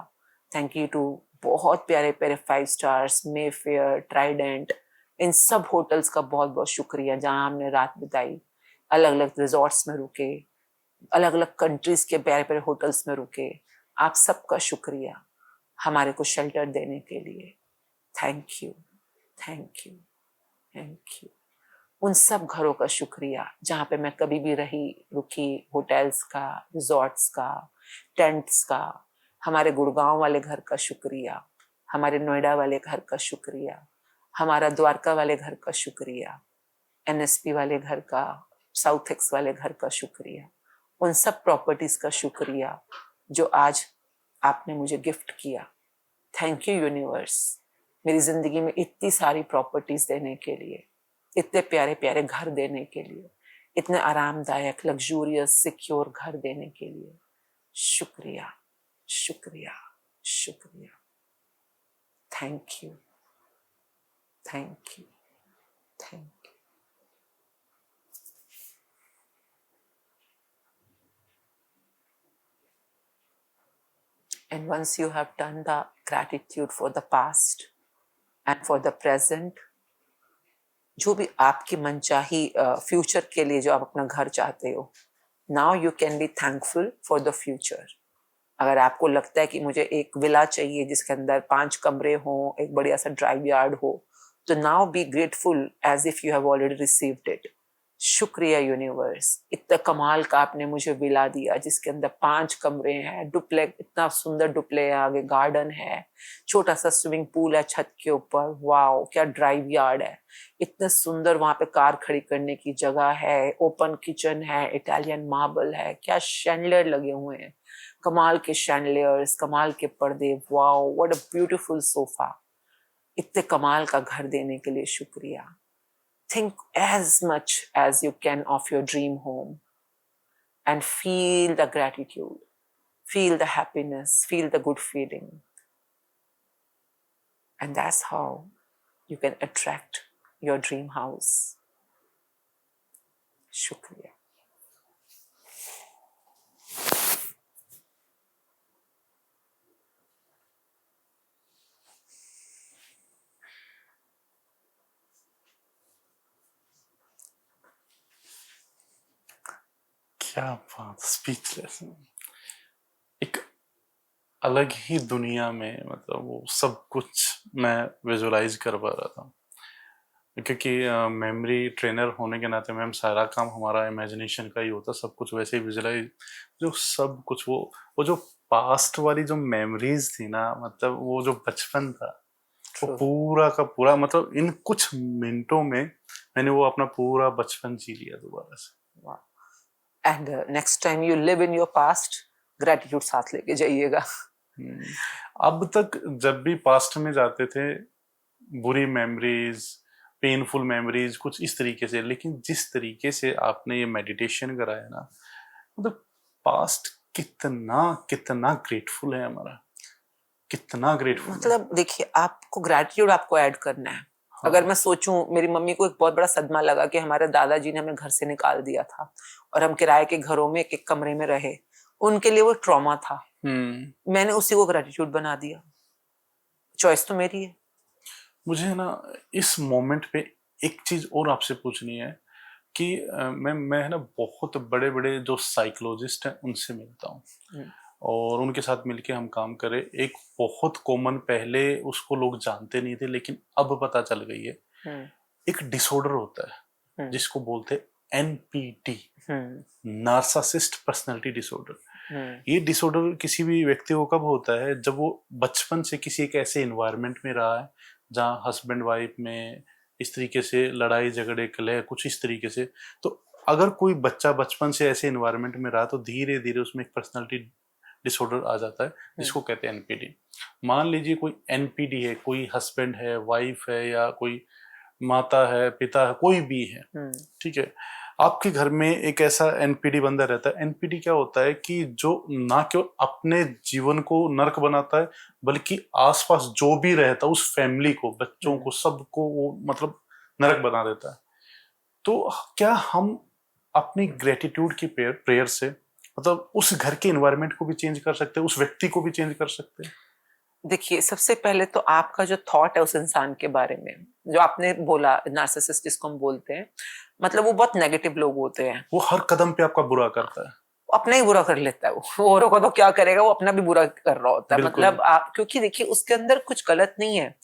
thank you to बहुत प्यारे प्यारे 5 स्टार्स, मेफेयर, ट्राइडेंट, इन सब होटल्स का बहुत बहुत शुक्रिया जहाँ हमने रात बिताई। अलग अलग रिजॉर्ट्स में रुके, अलग अलग कंट्रीज के प्यारे प्यारे होटल्स में रुके। आप सबका शुक्रिया हमारे को शेल्टर देने के लिए। Thank you, thank you, thank you. उन सब घरों का शुक्रिया जहाँ पे मैं कभी भी रही रुकी, होटल्स का, रिजॉर्ट्स का, टेंट्स का। हमारे गुड़गांव वाले घर का शुक्रिया, हमारे नोएडा वाले घर का शुक्रिया, हमारा द्वारका वाले घर का शुक्रिया, एनएसपी वाले घर का, साउथ एक्स वाले घर का शुक्रिया। उन सब प्रॉपर्टीज का शुक्रिया जो आज आपने मुझे गिफ्ट किया। थैंक यू यूनिवर्स, मेरी जिंदगी में इतनी सारी प्रॉपर्टीज देने के लिए, इतने प्यारे प्यारे घर देने के लिए, इतने आरामदायक लग्जूरियस सिक्योर घर देने के लिए। शुक्रिया, शुक्रिया, शुक्रिया। Thank you, thank you, thank you. And once you have done the gratitude for the past and for the present, जो भी आपकी मनचाही फ्यूचर के लिए जो आप अपना घर चाहते हो, now you can be thankful for the future. अगर आपको लगता है कि मुझे एक विला चाहिए जिसके अंदर 5 कमरे हों, एक बढ़िया सा ड्राइव यार्ड हो, तो now be grateful as if you have already received it. शुक्रिया यूनिवर्स, इतना कमाल का आपने मुझे विला दिया जिसके अंदर 5 कमरे हैं, डुप्ले, इतना सुंदर डुप्ले है, आगे गार्डन है, छोटा सा स्विमिंग पूल है छत के ऊपर, वाओ क्या ड्राइव यार्ड है, इतना सुंदर वहां पे कार खड़ी करने की जगह है, ओपन किचन है, इटालियन मार्बल है, क्या शैंडलियर लगे हुए हैं, कमाल के शैंडलियर्स, कमाल के पर्दे, wow what a beautiful sofa. इतने कमाल का घर देने के लिए शुक्रिया। Think as much as you can of your dream home and feel the gratitude, feel the happiness, feel the good feeling. And that's how you can attract your dream house. Shukriya. क्या बात, speechless. एक अलग ही दुनिया में, मतलब वो सब कुछ मैं विजुलाइज कर पा रहा था, क्योंकि मेमोरी ट्रेनर होने के नाते मैम सारा काम हमारा इमेजिनेशन का ही होता, सब कुछ वैसे ही विजुलाइज, जो सब कुछ वो जो पास्ट वाली जो मेमोरीज थी ना, मतलब वो जो बचपन था, वो पूरा का पूरा, मतलब इन कुछ मिनटों में मैंने वो अपना पूरा बचपन जी लिया दोबारा से। And next time you live in your past, gratitude साथ लेके जाइएगा। अब तक जब भी पास्ट में जाते थे, बुरी मेमोरीज, पेनफुल मेमोरीज कुछ इस तरीके से, लेकिन जिस तरीके से आपने ये मेडिटेशन कराया ना, मतलब पास्ट कितना कितना ग्रेटफुल है हमारा, कितना ग्रेटफुल। मतलब देखिए, आपको ग्रेटिट्यूड आपको ऐड करना है। हाँ। अगर मैं सोचूं, मेरी मम्मी को एक बहुत बड़ा सदमा लगा कि हमारे दादाजी ने हमें घर से निकाल दिया था और हम किराए के घरों में एक कमरे में रहे, उनके लिए वो ट्रॉमा था। मैंने उसी को ग्रेटिट्यूड बना दिया। चॉइस तो मेरी है। मुझे ना इस मोमेंट पे एक चीज और आपसे पूछनी है कि मैं है ना बहुत बड़े बड़े जो साइकोलॉजिस्ट हैं उनसे मिलता हूँ और उनके साथ मिलके हम काम करें। एक बहुत कॉमन, पहले उसको लोग जानते नहीं थे लेकिन अब पता चल गई है, एक डिसऑर्डर होता है जिसको बोलते हैं एनपीडी, नार्सिसिस्ट पर्सनालिटी डिसऑर्डर। ये डिसऑर्डर किसी भी व्यक्ति को कब होता है, जब वो बचपन से किसी एक ऐसे एनवायरनमेंट में रहा है जहाँ हस्बैंड वाइफ में इस तरीके से लड़ाई झगड़े कलह कुछ इस तरीके से। तो अगर कोई बच्चा बचपन से ऐसे एनवायरनमेंट में रहा तो धीरे धीरे उसमें एक पर्सनालिटी डिसऑर्डर आ जाता है जिसको कहते हैं एनपीडी। मान लीजिए कोई एनपीडी है, कोई हस्बैंड है, वाइफ है, या कोई माता है, पिता है, कोई भी है, ठीक है, आपके घर में एक ऐसा एनपीडी बंदा रहता है। एनपीडी क्या होता है कि जो ना केवल अपने जीवन को नर्क बनाता है, बल्कि आसपास जो भी रहता है उस फैमिली को, बच्चों को, सबको वो मतलब नरक बना देता है। तो क्या हम अपनी ग्रेटिट्यूड की प्रेयर से मतलब उस घर के एनवायरनमेंट को भी चेंज कर सकते हैं, उस व्यक्ति को भी चेंज कर सकते हैं? देखिए, सबसे पहले तो आपका जो थॉट है उस इंसान के बारे में, जो आपने बोला नार्सिसिस्ट जिसको हम बोलते हैं, मतलब वो बहुत नेगेटिव लोग होते हैं। वो हर कदम पे आपका बुरा करता है। वो अपना ही बुरा कर लेता है, वो औरों को तो क्या करेगा, वो अपना भी बुरा कर रहा होता है। बिल्कुल। मतलब आप, क्योंकि देखिए उसके अंदर कुछ गलत नहीं है,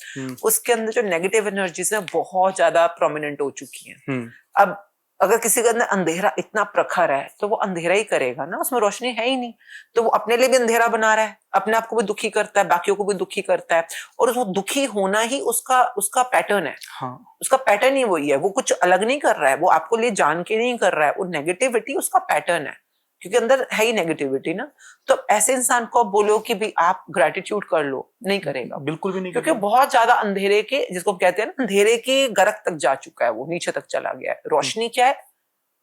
उसके अंदर जो नेगेटिव एनर्जीज है बहुत ज्यादा प्रोमिनेंट हो चुकी हैं। अब अगर किसी के अंदर अंधेरा इतना प्रखर है तो वो अंधेरा ही करेगा ना, उसमें रोशनी है ही नहीं, तो वो अपने लिए भी अंधेरा बना रहा है, अपने आप को भी दुखी करता है, बाकियों को भी दुखी करता है, और वो दुखी होना ही उसका उसका पैटर्न है। हाँ। उसका पैटर्न ही वही है, वो कुछ अलग नहीं कर रहा है, वो आपको लिए जान के नहीं कर रहा है, वो नेगेटिविटी उसका पैटर्न है, क्योंकि अंदर है ही नेगेटिविटी ना। तो ऐसे इंसान को आप बोलो कि भी आप ग्रेटिट्यूड कर लो, नहीं करेगा, बिल्कुल भी नहीं क्योंकि करेगा। बहुत ज्यादा अंधेरे के, जिसको हम कहते हैं ना, अंधेरे की गरक तक जा चुका है, वो नीचे तक चला गया है। रोशनी क्या है,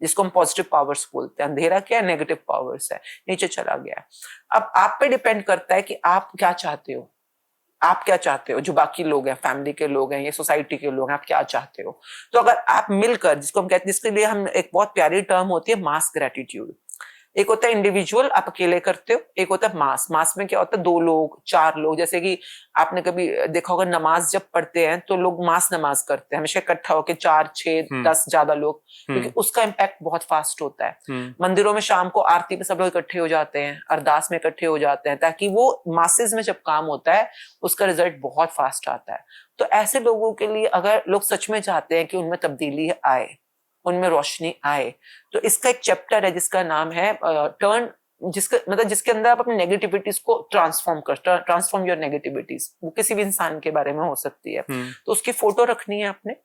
जिसको हम पॉजिटिव पावर्स बोलते हैं, अंधेरा क्या है, नेगेटिव पावर्स है, नीचे चला गया है। अब आप पे डिपेंड करता है कि आप क्या चाहते हो, आप क्या चाहते हो, जो बाकी लोग हैं, फैमिली के लोग हैं या सोसाइटी के लोग हैं, आप क्या चाहते हो। तो अगर आप मिलकर, जिसको हम कहते हैं, जिसके लिए हम एक बहुत प्यारी टर्म होती है मास ग्रेटिट्यूड। एक होता है इंडिविजुअल, आप अकेले करते हो, एक होता है मास। मास में क्या होता है, 2 लोग 4 लोग, जैसे कि आपने कभी देखा होगा नमाज जब पढ़ते हैं तो लोग मास नमाज करते हैं, हमेशा इकट्ठा होकर 4 6 10 ज्यादा लोग, क्योंकि उसका इम्पैक्ट बहुत फास्ट होता है। मंदिरों में शाम को आरती में सब लोग इकट्ठे हो जाते हैं, अरदास में इकट्ठे हो जाते हैं, ताकि वो मासेस में जब काम होता है उसका रिजल्ट बहुत फास्ट आता है। तो ऐसे लोगों के लिए अगर लोग सच में चाहते हैं कि उनमें तब्दीली आए, उनमें रोशनी आए, तो इसका एक चैप्टर है जिसका नाम है टर्न, जिसका मतलब जिसके अंदर आप अपनी नेगेटिविटीज को ट्रांसफॉर्म योर नेगेटिविटीज। वो किसी भी इंसान के बारे में हो सकती है। तो उसकी फोटो रखनी है आपने,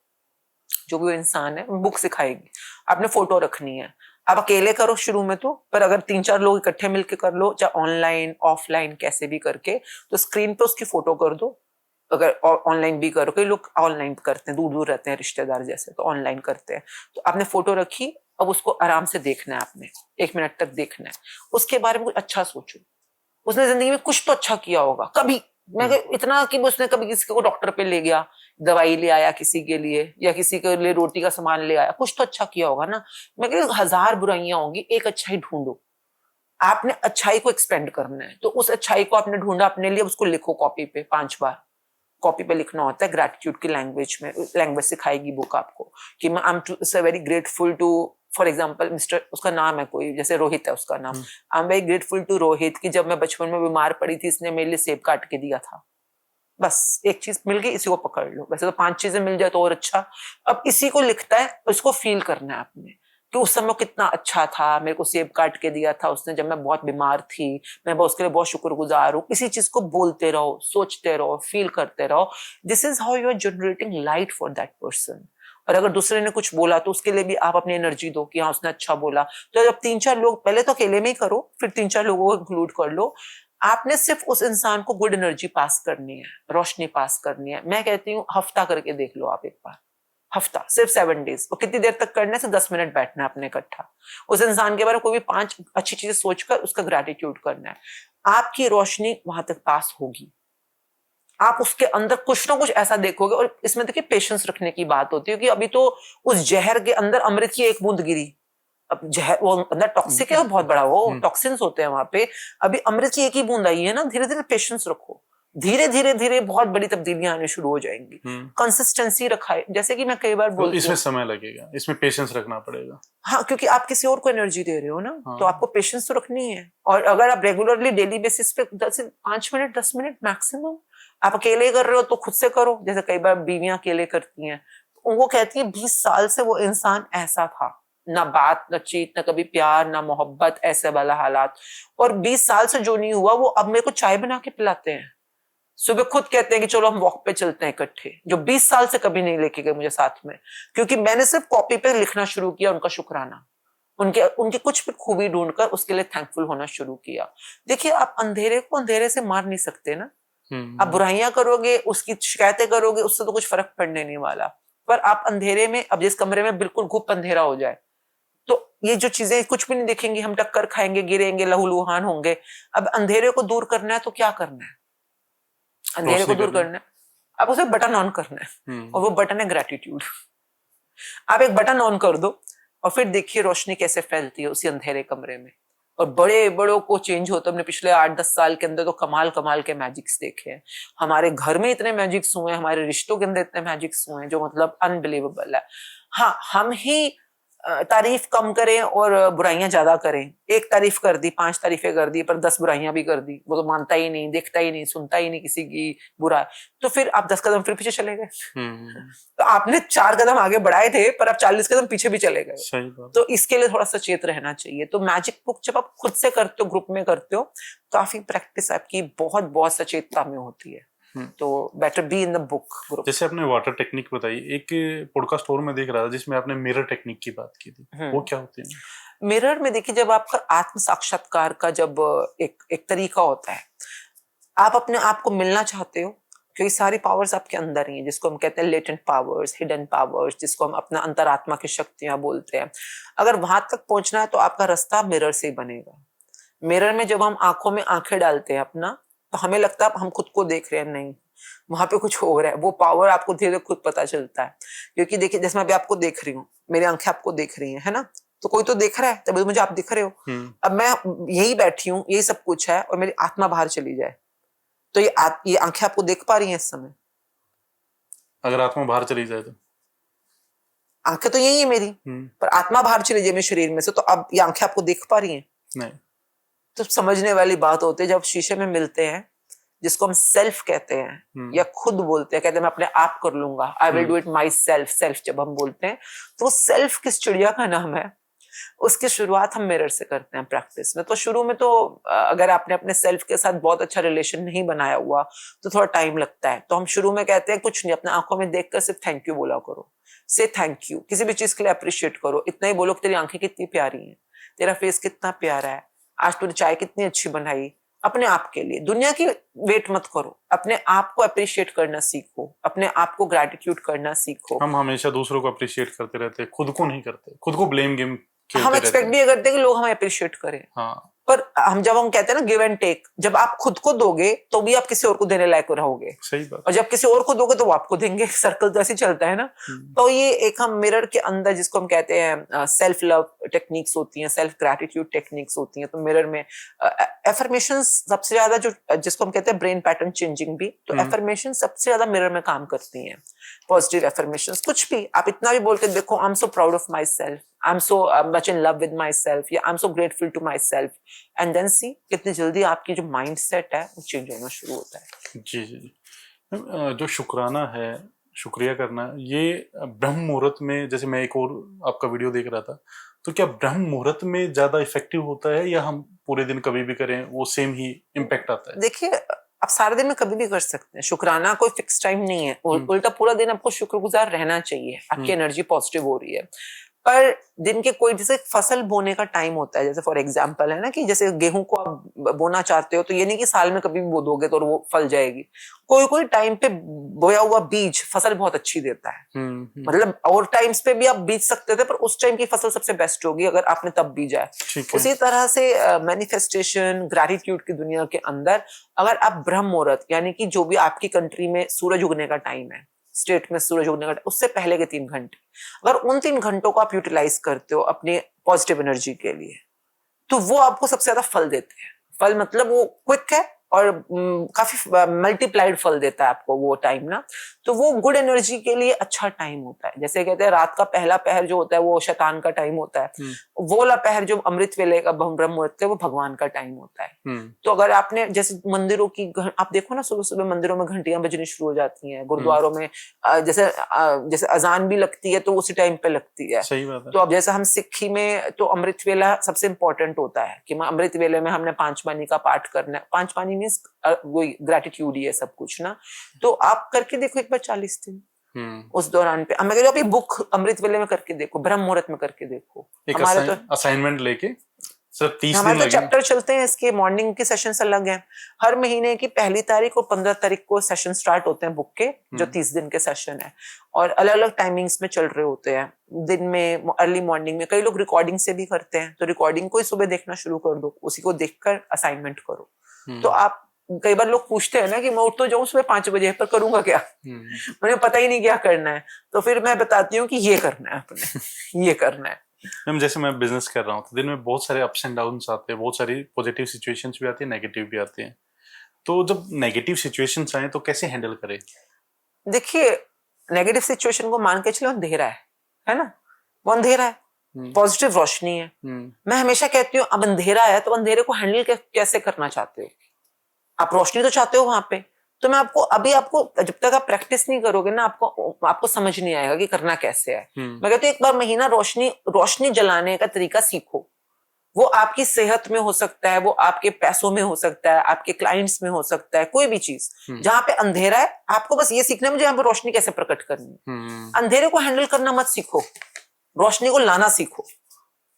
जो भी वो इंसान है, बुक सिखाएगी, आपने फोटो रखनी है। आप अकेले करो शुरू में तो, पर अगर 3 4 लोग इकट्ठे मिलकर कर लो, चाहे ऑनलाइन ऑफलाइन कैसे भी करके, तो स्क्रीन पे उसकी फोटो कर दो। अगर ऑनलाइन भी करो, कई लोग ऑनलाइन करते हैं, दूर दूर रहते हैं रिश्तेदार जैसे, तो ऑनलाइन करते हैं। तो आपने फोटो रखी, अब उसको आराम से देखना है आपने, 1 मिनट तक देखना है। उसके बारे में कुछ अच्छा सोचो, उसने जिंदगी में कुछ तो अच्छा किया होगा कभी। मैं इतना कि उसने कभी किसी को डॉक्टर पे ले गया, दवाई ले आया किसी के लिए, या किसी के लिए रोटी का सामान ले आया, कुछ तो अच्छा किया होगा ना। मैं कह 1000 बुराइयां होंगी, एक अच्छाई ढूंढो। आपने अच्छाई को एक्सपेंड करना है, तो उस अच्छाई को आपने ढूंढा अपने लिए, उसको लिखो कॉपी पे 5 बार। कॉपी पे लिखना होता है ग्रेटिट्यूड की लैंग्वेज में, लैंग्वेज सिखाएगी बुक आपको कि मैं I am very grateful to, for example mister, उसका नाम है कोई, जैसे रोहित है उसका नाम, I am very grateful to Rohit कि जब मैं बचपन में बीमार पड़ी थी इसने मेरे लिए सेब काट के दिया था। बस एक चीज मिल गई, इसी को पकड़ लो। वैसे तो 5 चीजें मिल जाए तो और अच्छा। अब इसी को लिखता है, इसको फील करना है आपने कि उस समय कितना अच्छा था, मेरे को सेब काट के दिया था उसने जब मैं बहुत बीमार थी, मैं उसके लिए बहुत शुक्रगुजार हूँ। इसी चीज को बोलते रहो, सोचते रहो, फील करते रहो। This is how you are generating light for that person. और अगर दूसरे ने कुछ बोला तो उसके लिए भी आप अपनी एनर्जी दो कि हाँ उसने अच्छा बोला। तो जब 3 4 लोग, पहले तो अकेले में ही करो, फिर 3 4 लोगों को इंक्लूड कर लो। आपने सिर्फ उस इंसान को गुड एनर्जी पास करनी है, रोशनी पास करनी है। मैं कहती हूँ हफ्ता करके देख लो आप एक बार, हफ्ता, सिर्फ 7 डेज। और कितनी देर तक करना है, सिर्फ 10 मिनट बैठना है अपने इकट्ठा, उस इंसान के बारे में कोई भी 5 अच्छी चीजें सोचकर उसका ग्रेटिट्यूड करना है। आपकी रोशनी वहां तक पास होगी, आप उसके अंदर कुछ ना कुछ ऐसा देखोगे। और इसमें देखिए पेशेंस रखने की बात होती है कि अभी तो उस जहर के अंदर अमृत की एक बूंद गिरी, अब जहर वो अंदर टॉक्सिक है, बहुत बड़ा वो टॉक्सिन्स होते हैं वहां पे, अभी अमृत की एक ही बूंद आई है ना। धीरे धीरे पेशेंस रखो, धीरे धीरे धीरे बहुत बड़ी तब्दीलियां आने शुरू हो जाएंगी। कंसिस्टेंसी रखा है, जैसे कि मैं कई बार बोलती हूँ, इसमें समय लगेगा, इसमें पेशेंस रखना पड़ेगा। हाँ, क्योंकि आप किसी और को एनर्जी दे रहे हो ना, तो आपको पेशेंस तो रखनी है। और अगर आप रेगुलरली डेली बेसिस पे 5 मिनट 10 मिनट मैक्सिमम, आप अकेले कर रहे हो तो खुद से करो। जैसे कई बार बीवियां अकेले करती हैं, वो कहती है 20 साल से वो इंसान ऐसा था, ना बात ना चीत ना कभी प्यार ना मोहब्बत, ऐसे वाला हालात। और 20 साल से जो नहीं हुआ, वो अब मेरे को चाय बना के पिलाते हैं, सुबह खुद कहते हैं कि चलो हम वॉक पे चलते हैं इकट्ठे, जो 20 साल से कभी नहीं लेके गए मुझे साथ में, क्योंकि मैंने सिर्फ कॉपी पे लिखना शुरू किया उनका शुक्राना, उनकी कुछ भी खूबी ढूंढकर उसके लिए थैंकफुल होना शुरू किया। देखिए, आप अंधेरे को अंधेरे से मार नहीं सकते ना। आप बुराइयां करोगे, उसकी शिकायतें करोगे, उससे तो कुछ फर्क पड़ने नहीं वाला। पर आप अंधेरे में, अब जिस कमरे में बिल्कुल घुप अंधेरा हो जाए, तो ये जो चीजें कुछ भी नहीं दिखेंगी, हम टक्कर खाएंगे, गिरेंगे, लहूलुहान होंगे। अब अंधेरे को दूर करना है तो क्या करना है? अंधेरे को रोशनी दूर करनी। करना है, अब उसे बटन ऑन करना है, और वो बटन है ग्रेटिट्यूड। आप एक बटन ऑन कर दो और फिर देखिए रोशनी कैसे फैलती है उसी अंधेरे कमरे में, और बड़े बड़ों को चेंज होता है। हमने पिछले 8-10 साल के अंदर तो कमाल कमाल के मैजिक्स देखे हैं। हमारे घर में इतने मैजिक्स हुए हैं, हमारे रिश्तों के अंदर इतने मैजिक्स हुए हैं जो मतलब अनबिलीवेबल है। हाँ, हम ही तारीफ कम करें और बुराइयां ज्यादा करें। एक तारीफ कर दी, 5 तारीफें कर दी, पर 10 बुराइयां भी कर दी। वो तो मानता ही नहीं, देखता ही नहीं, सुनता ही नहीं किसी की बुरा। तो फिर आप 10 कदम फिर पीछे चले गए। तो आपने 4 कदम आगे बढ़ाए थे, पर आप 40 कदम पीछे भी चले गए। सही बात। तो इसके लिए थोड़ा सचेत रहना चाहिए। तो मैजिक बुक जब आप खुद से करते हो, ग्रुप में करते हो, काफी प्रैक्टिस आपकी बहुत बहुत सचेतता में होती है। तो better be in the book group. जैसे आपने वाटर टेक्निक बताई, एक पॉडकास्ट और मैं देख रहा था जिसमें आपने मिरर टेक्निक की बात की थी, वो क्या होती है? मिरर में देखिए, जब आपका आत्म साक्षात्कार का जब एक तरीका होता है, आप अपने आप को मिलना चाहते हो, क्योंकि सारी पावर्स आपके अंदर ही हैं, जिसको हम कहते हैं लेटेंट पावर्स, हिडन पावर्स, जिसको हम अपना अंतरात्मा की शक्तियां बोलते हैं। अगर वहां तक पहुंचना है तो आपका रास्ता मिरर से ही बनेगा। मिरर में जब हम आंखों में आंखें डालते हैं अपना, तो हमें लगता है हम खुद को देख रहे हैं, नहीं, वहां पे कुछ हो रहा है। वो पावर आपको धीरे धीरे खुद पता चलता है। क्योंकि देखिए, जैसे मैं अभी आपको देख रही हूँ, मेरी आंखें आपको देख रही हैं, है ना? तो कोई तो देख रहा है, तभी मुझे आप दिख रहे हो। अब मैं यही बैठी हूँ, यही सब कुछ है, और मेरी आत्मा बाहर चली जाए, तो ये आंखें आपको देख पा रही हैं इस समय? अगर आत्मा बाहर चली जाए तो? आंखें तो यही है मेरी, पर आत्मा बाहर चली जाए मेरे शरीर में से, तो अब ये आंखें आपको देख पा रही हैं? नहीं। तो समझने वाली बात होती है, जब शीशे में मिलते हैं, जिसको हम सेल्फ कहते हैं या खुद बोलते हैं, कहते हैं मैं अपने आप कर लूंगा, I will do it my self. Self जब हम बोलते हैं, तो वो सेल्फ किस चिड़िया का नाम है, उसकी शुरुआत हम मिरर से करते हैं प्रैक्टिस में। तो शुरू में तो अगर आपने अपने सेल्फ के साथ बहुत अच्छा रिलेशन नहीं बनाया हुआ, तो थोड़ा टाइम लगता है। तो हम शुरू में कहते हैं कुछ नहीं, अपने आंखों में देखकर सिर्फ थैंक यू बोला करो। से थैंक यू, किसी भी चीज के लिए अप्रिशिएट करो। इतना ही बोलो कि तेरी आंखें कितनी प्यारी हैं, तेरा फेस कितना प्यारा है, आज तूने चाय कितनी अच्छी बनाई। अपने आप के लिए, दुनिया की वेट मत करो, अपने आप को अप्रिशिएट करना सीखो, अपने आप को ग्रेटिट्यूड करना सीखो। हम हमेशा दूसरों को अप्रिशिएट करते रहते हैं, खुद को नहीं करते, खुद को ब्लेम गेम खेलते हम एक्सपेक्ट भी करते हैं कि लोग हमें अप्रिशिएट करें। हाँ। पर जब हम कहते हैं ना गिव एंड टेक, जब आप खुद को दोगे तो भी आप किसी और को देने लायक रहोगे। सही बात। और जब किसी और को दोगे तो वो आपको देंगे। सर्कल तो ऐसे ही चलता है ना। तो ये एक हम मिरर के अंदर, जिसको हम कहते हैं सेल्फ लव टेक्निक्स होती हैं, सेल्फ ग्रेटिट्यूड टेक्निक्स होती हैं। तो मिरर में एफर्मेशंस सबसे ज्यादा, जो जिसको हम कहते हैं ब्रेन पैटर्न चेंजिंग भी, तो एफर्मेशन सबसे ज्यादा मिरर में काम करती हैं। पॉजिटिव एफर्मेशंस, कुछ भी आप इतना भी बोल के देखो, I am so proud of myself, I am so much in love with myself, या I am so grateful to myself, and then see कितनी जल्दी आपकी जो माइंड सेट है वो चेंज होना शुरू होता है। जी जी जी। जो शुक्राना है, शुक्रिया करना, ये ब्रह्म मुहूर्त में, जैसे मैं एक और आपका वीडियो देख रहा था, तो क्या ब्रह्म मुहूर्त में ज्यादा इफेक्टिव होता है, या हम पूरे दिन कभी भी करें वो सेम ही इम्पैक्ट आता है? देखिए, आप सारे दिन में कभी भी कर सकते हैं शुक्राना, कोई फिक्स टाइम नहीं है। उल्टा पूरा दिन आपको शुक्रगुजार रहना चाहिए, आपकी एनर्जी पॉजिटिव हो रही है। पर दिन के कोई, जैसे फसल बोने का टाइम होता है, जैसे फॉर एग्जांपल है ना, कि जैसे गेहूं को आप बोना चाहते हो, तो ये नहीं कि साल में कभी भी बो दोगे तो वो फल जाएगी। कोई कोई टाइम पे बोया हुआ बीज फसल बहुत अच्छी देता है। मतलब और टाइम्स पे भी आप बीज सकते थे, पर उस टाइम की फसल सबसे बेस्ट होगी अगर आपने तब बीजा है। उसी तरह से मैनिफेस्टेशन, ग्रैटिट्यूड की दुनिया के अंदर, अगर आप ब्रह्म मुहूर्त, यानी कि जो भी आपकी कंट्री में सूरज उगने का टाइम है, स्टेट में सूरज उगने का, उससे पहले के 3 घंटे, अगर उन 3 घंटों को आप यूटिलाइज करते हो अपने पॉजिटिव एनर्जी के लिए, तो वो आपको सबसे ज्यादा फल देते हैं। फल मतलब वो क्विक है और काफी मल्टीप्लाइड फल देता है आपको वो टाइम ना। तो वो गुड एनर्जी के लिए अच्छा टाइम होता है। जैसे कहते हैं रात का पहला पहर जो होता है वो शैतान का टाइम होता है, वो वाला पहर जो अमृत वेले का ब्रह्म मुहूर्त है वो भगवान का टाइम होता है। तो अगर आपने जैसे मंदिरों की, आप देखो ना, सुबह सुबह मंदिरों में घंटियां बजनी शुरू हो जाती हैं, गुरुद्वारों में जैसे अजान भी लगती है तो उसी टाइम पे लगती है। सही बात है। तो अब जैसे हम सिक्खी में तो अमृत वेला सबसे इंपॉर्टेंट होता है कि अमृत वेले में हमने 5 पानी का पाठ करना है। 5 पानी मीन्स वही ग्रेटिट्यूड ही है सब कुछ ना। तो आप करके देखो एक बार 40 दिन उस दौरान पे। मैं कह रही हूँ बुक अमृत वेले में करके देखो, ब्रह्म मुहूर्त में करके देखो। एक हमारे तो असाइनमेंट लेके सिर्फ 30 दिन हमारे तो लगेंगे? चैप्टर चलते हैं इसके, मॉर्निंग के सेशंस अलग हैं। हर महीने की 1 तारीख और 15 तारीख को सेशन स्टार्ट होते हैं बुक के, जो 30 दिन के सेशन है, और अलग अलग टाइमिंग्स में चल रहे होते हैं। दिन में अर्ली मॉर्निंग में, कई लोग रिकॉर्डिंग से भी करते हैं, तो रिकॉर्डिंग को ही सुबह देखना शुरू कर दो, उसी को देखकर असाइनमेंट करो। तो आप, कई बार लोग पूछते हैं ना कि मैं उठ तो जाऊं सुबह 5 बजे, पर करूंगा क्या, मुझे पता ही नहीं क्या करना है। तो फिर मैं बताती हूँ कि ये करना है अपने, ये करना है। मैम जैसे मैं बिजनेस कर रहा हूँ तो दिन में बहुत सारे अप्स एंड डाउन्स आते हैं, बहुत सारी पॉजिटिव सिचुएशंस भी आती है, नेगेटिव भी आती है। तो जब नेगेटिव सिचुएशंस आए तो कैसे हैंडल करें? देखिए, नेगेटिव सिचुएशन को मान के चलो अंधेरा है ना, वो अंधेरा है, पॉजिटिव रोशनी है। मैं हमेशा कहती हूँ अब अंधेरा है तो अंधेरे को हैंडल कैसे करना चाहते हो? आप रोशनी तो चाहते हो वहां पे। तो मैं आपको जब तक आप प्रैक्टिस नहीं करोगे ना, आपको समझ नहीं आएगा कि करना कैसे है। मैं कहती हूँ एक बार महीना रोशनी जलाने का तरीका सीखो। वो आपकी सेहत में हो सकता है, वो आपके पैसों में हो सकता है, आपके क्लाइंट्स में हो सकता है, कोई भी चीज जहां पे अंधेरा है, आपको बस ये सीखना है मुझे यहाँ पे रोशनी कैसे प्रकट करनी है। अंधेरे को हैंडल करना मत सीखो, रोशनी को लाना सीखो,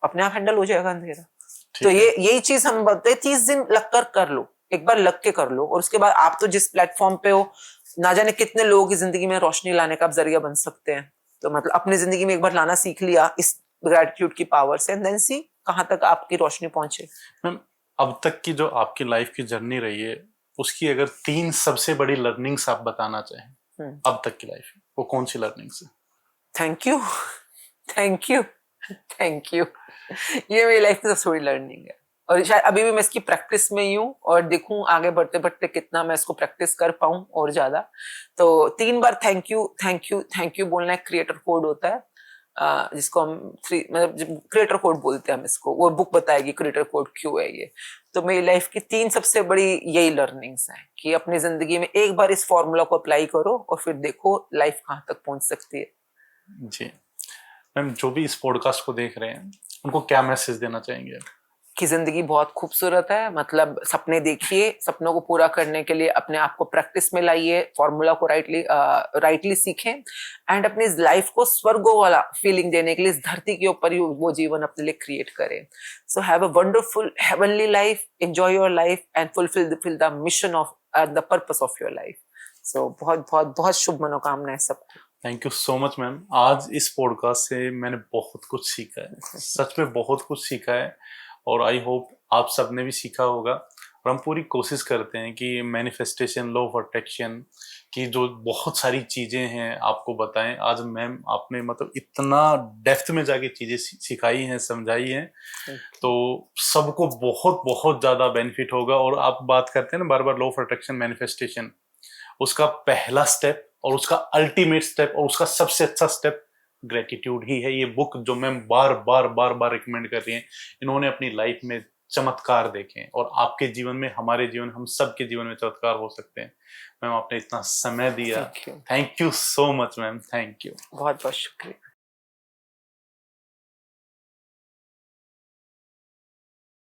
अपने आप हैंडल हो जाएगा अंधेरा। तो यही चीज हम बोलते हैं, 30 दिन लगकर कर लो, एक बार लग के कर लो, और उसके बाद आप तो जिस प्लेटफॉर्म पे हो, ना जाने कितने लोगों की जिंदगी में रोशनी लाने का आप जरिया बन सकते हैं। तो मतलब अपनी जिंदगी में एक बार लाना सीख लिया इस ग्रेटिट्यूड की पावर से, देन सी कहां तक आपकी रोशनी पहुंचे। मैम अब तक की जो आपकी लाइफ की जर्नी रही है, उसकी अगर 3 सबसे बड़ी लर्निंग्स आप बताना चाहें अब तक की लाइफ, वो कौन सी लर्निंग्स है? Thank you, thank you, thank you. ये मेरी लाइफ की सबसे बड़ी लर्निंग है, और शायद अभी भी मैं इसकी प्रैक्टिस में ही हूँ, और देखूं आगे बढ़ते बढ़ते कितना मैं इसको प्रैक्टिस कर पाऊं और ज्यादा। तो 3 बार thank you, thank you, thank you बोलना एक क्रिएटर कोड होता है, जिसको हम मतलब क्रिएटर कोड बोलते हैं हम इसको, वो बुक बताएगी क्रिएटर कोड क्यों है ये। तो मेरी लाइफ की 3 सबसे बड़ी यही लर्निंग्स हैं कि अपनी जिंदगी में एक बार इस फॉर्मूला को अप्लाई करो और फिर देखो लाइफ कहाँ तक पहुंच सकती है। जी मैम, जो भी इस पॉडकास्ट को देख रहे हैं उनको क्या मैसेज देना चाहेंगे? कि जिंदगी बहुत खूबसूरत है, मतलब सपने देखिए, सपनों को पूरा करने के लिए अपने आप को प्रैक्टिस में लाइए, फॉर्मूला को राइटली सीखें, एंड अपनी लाइफ को स्वर्गों वाला फीलिंग देने के लिए इस धरती के ऊपर ही वो जीवन अपने लिए क्रिएट करें। So have a wonderful heavenly life, enjoy your life and fulfil the mission of the purpose of your life. So बहुत बहुत बहुत शुभ मनोकामनाएं सबको। Thank you so much ma'am. आज इस पॉडकास्ट से मैंने बहुत कुछ सीखा है, सच में बहुत कुछ सीखा है, और आई होप आप सबने भी सीखा होगा। और हम पूरी कोशिश करते हैं कि मैनिफेस्टेशन, लॉ ऑफ अट्रैक्शन की जो बहुत सारी चीजें हैं आपको बताएं। आज मैम आपने मतलब इतना डेप्थ में जाके चीजें सिखाई हैं, समझाई हैं, तो सबको बहुत बहुत ज्यादा बेनिफिट होगा। और आप बात करते हैं ना बार बार लॉ ऑफ अट्रैक्शन, मैनिफेस्टेशन, उसका पहला स्टेप और उसका अल्टीमेट स्टेप और उसका सबसे अच्छा स्टेप ग्रेटिट्यूड ही है। ये बुक जो मैम बार बार बार बार रिकमेंड कर रही हैं, इन्होंने अपनी लाइफ में चमत्कार देखे हैं, और आपके जीवन में, हमारे जीवन, हम सबके जीवन में चमत्कार हो सकते हैं। मैम आपने इतना समय दिया, thank you so much ma'am, thank you, बहुत बहुत शुक्रिया।